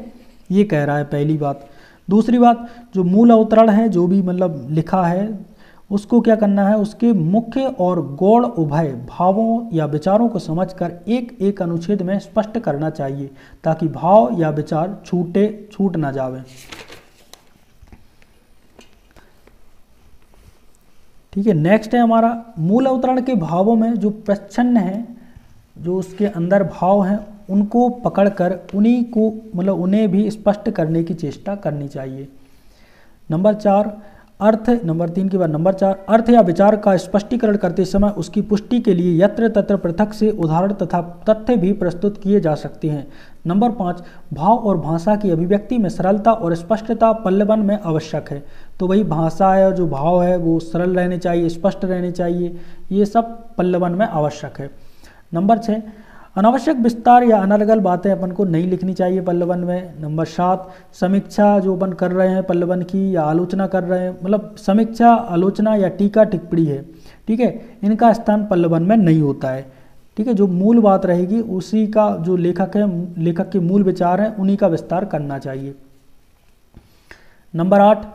ये कह रहा है पहली बात। दूसरी बात, जो मूल अवतरण है, जो भी मतलब लिखा है, उसको क्या करना है, उसके मुख्य और गौण उभय भावों या विचारों को समझकर एक एक अनुच्छेद में स्पष्ट करना चाहिए, ताकि भाव या विचार छूट ना जावे, ठीक है। नेक्स्ट है हमारा, मूल अवतरण के भावों में जो प्रच्छन्न है, जो उसके अंदर भाव हैं, उनको पकड़कर उन्हीं को मतलब उन्हें भी स्पष्ट करने की चेष्टा करनी चाहिए। नंबर 4, अर्थ, नंबर 3 के बाद नंबर 4, अर्थ या विचार का स्पष्टीकरण करते समय उसकी पुष्टि के लिए यत्र तत्र पृथक से उदाहरण तथा तथ्य भी प्रस्तुत किए जा सकते हैं। नंबर 5, भाव और भाषा की अभिव्यक्ति में सरलता और स्पष्टता पल्लवन में आवश्यक है। तो वही भाषा है और जो भाव है वो सरल रहने चाहिए, स्पष्ट रहने चाहिए, ये सब पल्लवन में आवश्यक है। नंबर 6, अनावश्यक विस्तार या अनर्गल बातें अपन को नहीं लिखनी चाहिए पल्लवन में। नंबर 7, समीक्षा जो अपन कर रहे हैं पल्लवन की या आलोचना कर रहे हैं, मतलब समीक्षा, आलोचना या टीका टिप्पणी है, ठीक है, इनका स्थान पल्लवन में नहीं होता है, ठीक है। जो मूल बात रहेगी उसी का, जो लेखक है, लेखक के मूल विचार हैं, उन्हीं का विस्तार करना चाहिए। नंबर 8,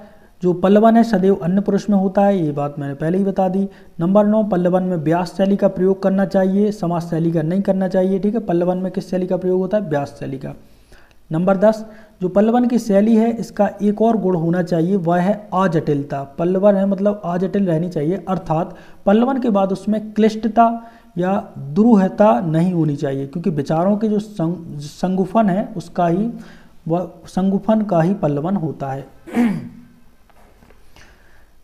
जो पल्लवन है सदैव अन्य पुरुष में होता है, ये बात मैंने पहले ही बता दी। नंबर 9, पल्लवन में व्यास शैली का प्रयोग करना चाहिए, समास शैली का नहीं करना चाहिए, ठीक है। पल्लवन में किस शैली का प्रयोग होता है, व्यास शैली का। नंबर 10, जो पल्लवन की शैली है, इसका एक और गुण होना चाहिए, वह है अजटिलता। पल्लवन है मतलब अजटिल रहनी चाहिए, अर्थात पल्लवन के बाद उसमें क्लिष्टता या दुरूहता नहीं होनी चाहिए, क्योंकि विचारों के जो संगुफन है उसका ही, वह संगुफन का ही पल्लवन होता है।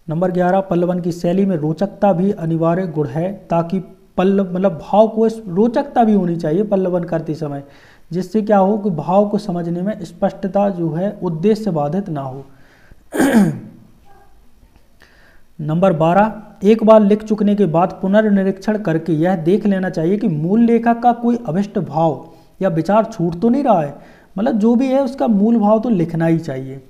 नंबर 11, पल्लवन की शैली में रोचकता भी अनिवार्य गुण है, ताकि पल्लव मतलब भाव को रोचकता भी होनी चाहिए पल्लवन करते समय, जिससे क्या हो कि भाव को समझने में स्पष्टता जो है उद्देश्य बाधित ना हो। नंबर 12, एक बार लिख चुकने के बाद पुनर्निरीक्षण करके यह देख लेना चाहिए कि मूल लेखक का कोई अभिष्ट भाव या विचार छूट तो नहीं रहा है, मतलब जो भी है उसका मूल भाव तो लिखना ही चाहिए।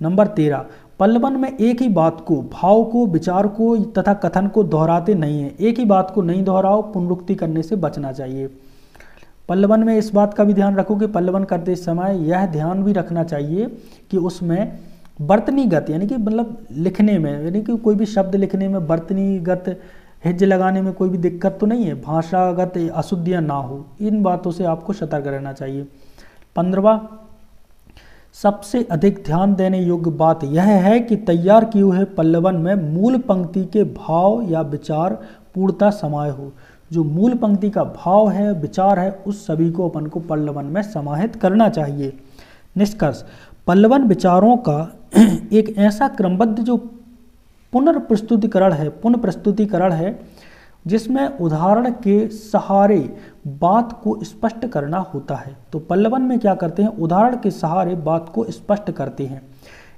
नंबर 13, पल्लवन में एक ही बात को, भाव को, विचार को तथा कथन को दोहराते नहीं है। एक ही बात को नहीं दोहराओ, पुनरुक्ति करने से बचना चाहिए। पल्लवन में इस बात का भी ध्यान रखो कि पल्लवन करते समय यह ध्यान भी रखना चाहिए कि उसमें वर्तनीगत, यानी कि मतलब लिखने में, यानी कि कोई भी शब्द लिखने में वर्तनीगत हिज्ज लगाने में कोई भी दिक्कत तो नहीं है, भाषागत अशुद्धियाँ ना हो, इन बातों से आपको सतर्क रहना चाहिए। 15, सबसे अधिक ध्यान देने योग्य बात यह है कि तैयार किए हुए पल्लवन में मूल पंक्ति के भाव या विचार पूर्णतः समाये हो। जो मूल पंक्ति का भाव है, विचार है, उस सभी को अपन को पल्लवन में समाहित करना चाहिए। निष्कर्ष, पल्लवन विचारों का एक ऐसा क्रमबद्ध जो पुनः प्रस्तुतिकरण है जिसमें उदाहरण के सहारे बात को स्पष्ट करना होता है। तो पल्लवन में क्या करते हैं, उदाहरण के सहारे बात को स्पष्ट करते हैं।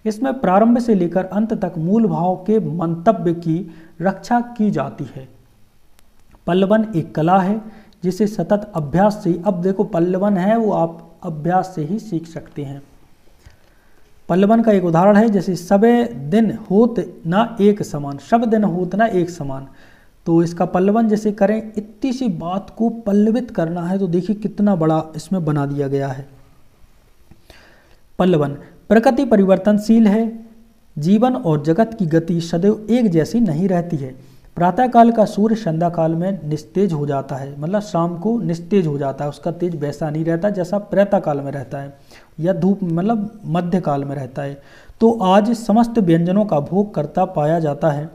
इसमें प्रारंभ से लेकर अंत तक मूल भाव के मंतव्य की रक्षा की जाती है। पल्लवन एक कला है जिसे सतत अभ्यास से, अब देखो पल्लवन है वो आप अभ्यास से ही सीख सकते हैं। पल्लवन का एक उदाहरण है, जैसे सबे दिन होत ना एक समान, सब दिन होत ना एक समान। तो इसका पल्लवन जैसे करें, इतनी सी बात को पल्लवित करना है, तो देखिए कितना बड़ा इसमें बना दिया गया है। पल्लवन, प्रकृति परिवर्तनशील है, जीवन और जगत की गति सदैव एक जैसी नहीं रहती है। प्रातःकाल का सूर्य संध्या काल में निस्तेज हो जाता है, मतलब शाम को निस्तेज हो जाता है, उसका तेज वैसा नहीं रहता जैसा प्रातःकाल में रहता है, या धूप मतलब मध्यकाल में रहता है। तो आज समस्त व्यंजनों का भोग करता पाया जाता है,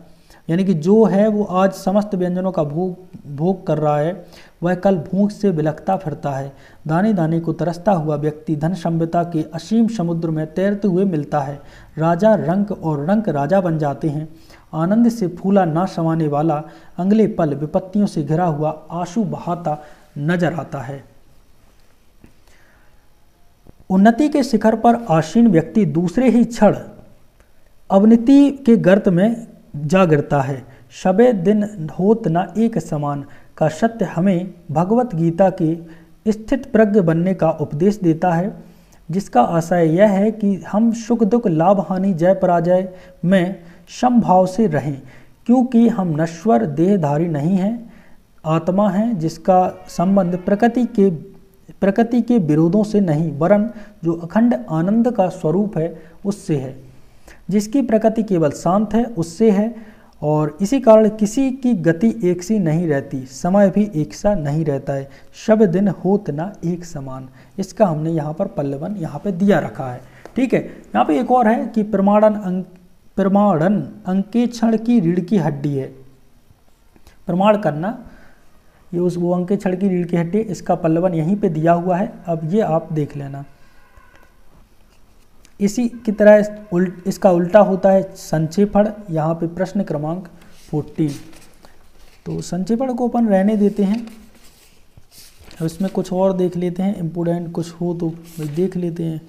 यानी कि जो है वो आज समस्त व्यंजनों का भोग कर रहा है, वह कल भूख से बिलखता फिरता है। दाने दाने को तरसता हुआ व्यक्ति धन संपदा के असीम समुद्र में तैरते हुए मिलता है। राजा रंक और रंक राजा बन जाते हैं। आनंद से फूला ना समाने वाला अगले पल विपत्तियों से घिरा हुआ आंसू बहाता नजर आता है। उन्नति के शिखर पर आसीन व्यक्ति दूसरे ही क्षण अवनीति के गर्त में जा गिरता है। शबे दिन होत न एक समान का सत्य हमें भगवत गीता के स्थित प्रज्ञ बनने का उपदेश देता है, जिसका आशय यह है कि हम सुख दुख लाभ हानि जय पराजय में समभाव से रहें, क्योंकि हम नश्वर देहधारी नहीं हैं, आत्मा हैं जिसका संबंध प्रकृति के विरोधों से नहीं वरन जो अखंड आनंद का स्वरूप है उससे है, जिसकी प्रकृति केवल शांत है उससे है, और इसी कारण किसी की गति एक सी नहीं रहती, समय भी एक सा नहीं रहता है। शब दिन होत ना एक समान, इसका हमने यहाँ पर पल्लवन यहाँ पे दिया रखा है। ठीक है, यहाँ पे एक और है कि प्रमाणन अंकेक्षण की रीढ़ की हड्डी है। प्रमाण करना ये वो अंकेक्षण की रीढ़ की हड्डी, इसका पल्लवन यहीं पे दिया हुआ है। अब ये आप देख लेना। इसी की तरह इसका उल्टा होता है संक्षेपण। यहाँ पे प्रश्न क्रमांक 14। तो संक्षेपण को अपन रहने देते हैं, अब इसमें कुछ और देख लेते हैं, इम्पोर्टेंट कुछ हो तो देख लेते हैं।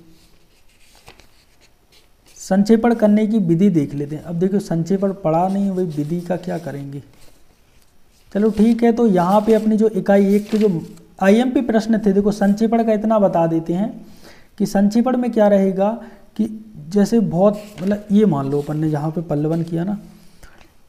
संक्षेपण करने की विधि देख लेते हैं। अब देखो संक्षेपण पढ़ा नहीं है भाई, विधि का क्या करेंगे। चलो ठीक है, तो यहाँ पे अपनी जो इकाई 1 के जो IMP प्रश्न थे, देखो संक्षेपण का इतना बता देते हैं कि संक्षेपण में क्या रहेगा कि जैसे बहुत मतलब ये मान लो अपन ने जहाँ पे पल्लवन किया ना,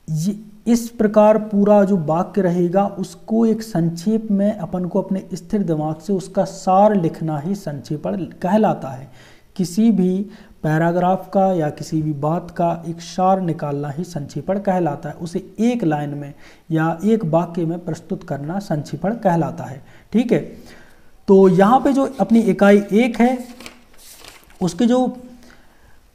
ये इस प्रकार पूरा जो वाक्य रहेगा उसको एक संक्षेप में अपन को अपने स्थिर दिमाग से उसका सार लिखना ही संक्षेपण कहलाता है। किसी भी पैराग्राफ का या किसी भी बात का एक सार निकालना ही संक्षेपण कहलाता है। उसे एक लाइन में या एक वाक्य में प्रस्तुत करना संक्षेपण कहलाता है। ठीक है, तो यहाँ पे जो अपनी इकाई 1 है उसके जो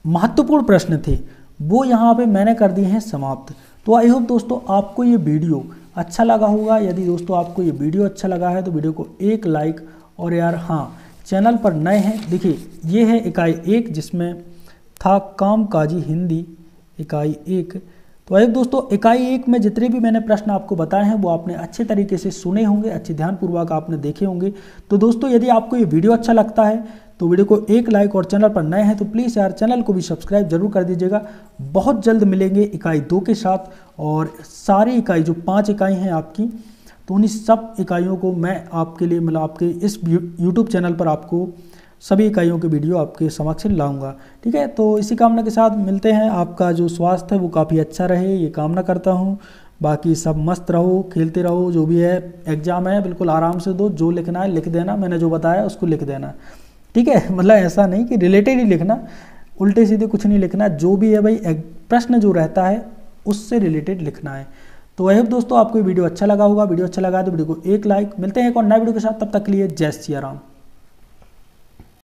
महत्वपूर्ण प्रश्न थे वो यहाँ पे मैंने कर दिए हैं समाप्त। तो आई होप दोस्तों आपको ये वीडियो अच्छा लगा होगा। यदि दोस्तों आपको ये वीडियो अच्छा लगा है तो वीडियो को एक लाइक, और यार हाँ, चैनल पर नए हैं, देखिए ये है इकाई 1 जिसमें था कामकाजी हिंदी इकाई 1। तो आई होप दोस्तों इकाई 1 में जितने भी मैंने प्रश्न आपको बताए हैं वो आपने अच्छे तरीके से सुने होंगे, अच्छे ध्यानपूर्वक आपने देखे होंगे। तो दोस्तों यदि आपको ये वीडियो अच्छा लगता है तो वीडियो को एक लाइक, और चैनल पर नए हैं तो प्लीज़ यार चैनल को भी सब्सक्राइब जरूर कर दीजिएगा। बहुत जल्द मिलेंगे इकाई 2 के साथ, और सारी इकाई जो 5 इकाई हैं आपकी, तो उन्हीं सब इकाइयों को मैं आपके लिए मतलब आपके इस यूट्यूब चैनल पर आपको सभी इकाइयों के वीडियो आपके समक्ष लाऊंगा। ठीक है, तो इसी कामना के साथ मिलते हैं। आपका जो स्वास्थ्य है वो काफ़ी अच्छा रहे ये कामना करता हूँ। बाकी सब मस्त रहो, खेलते रहो, जो भी है एग्ज़ाम है बिल्कुल आराम से दो, जो लिखना है लिख देना, मैंने जो बताया उसको लिख देना। ठीक है, मतलब ऐसा नहीं कि रिलेटेड ही लिखना, उल्टे सीधे कुछ नहीं लिखना, जो भी है भाई प्रश्न जो रहता है उससे रिलेटेड लिखना है। तो आई होप दोस्तों आपको ये वीडियो अच्छा लगा होगा। वीडियो अच्छा लगा तो वीडियो को एक लाइक। मिलते हैं एक और नए वीडियो के साथ, तब तक के लिए जय सिया राम।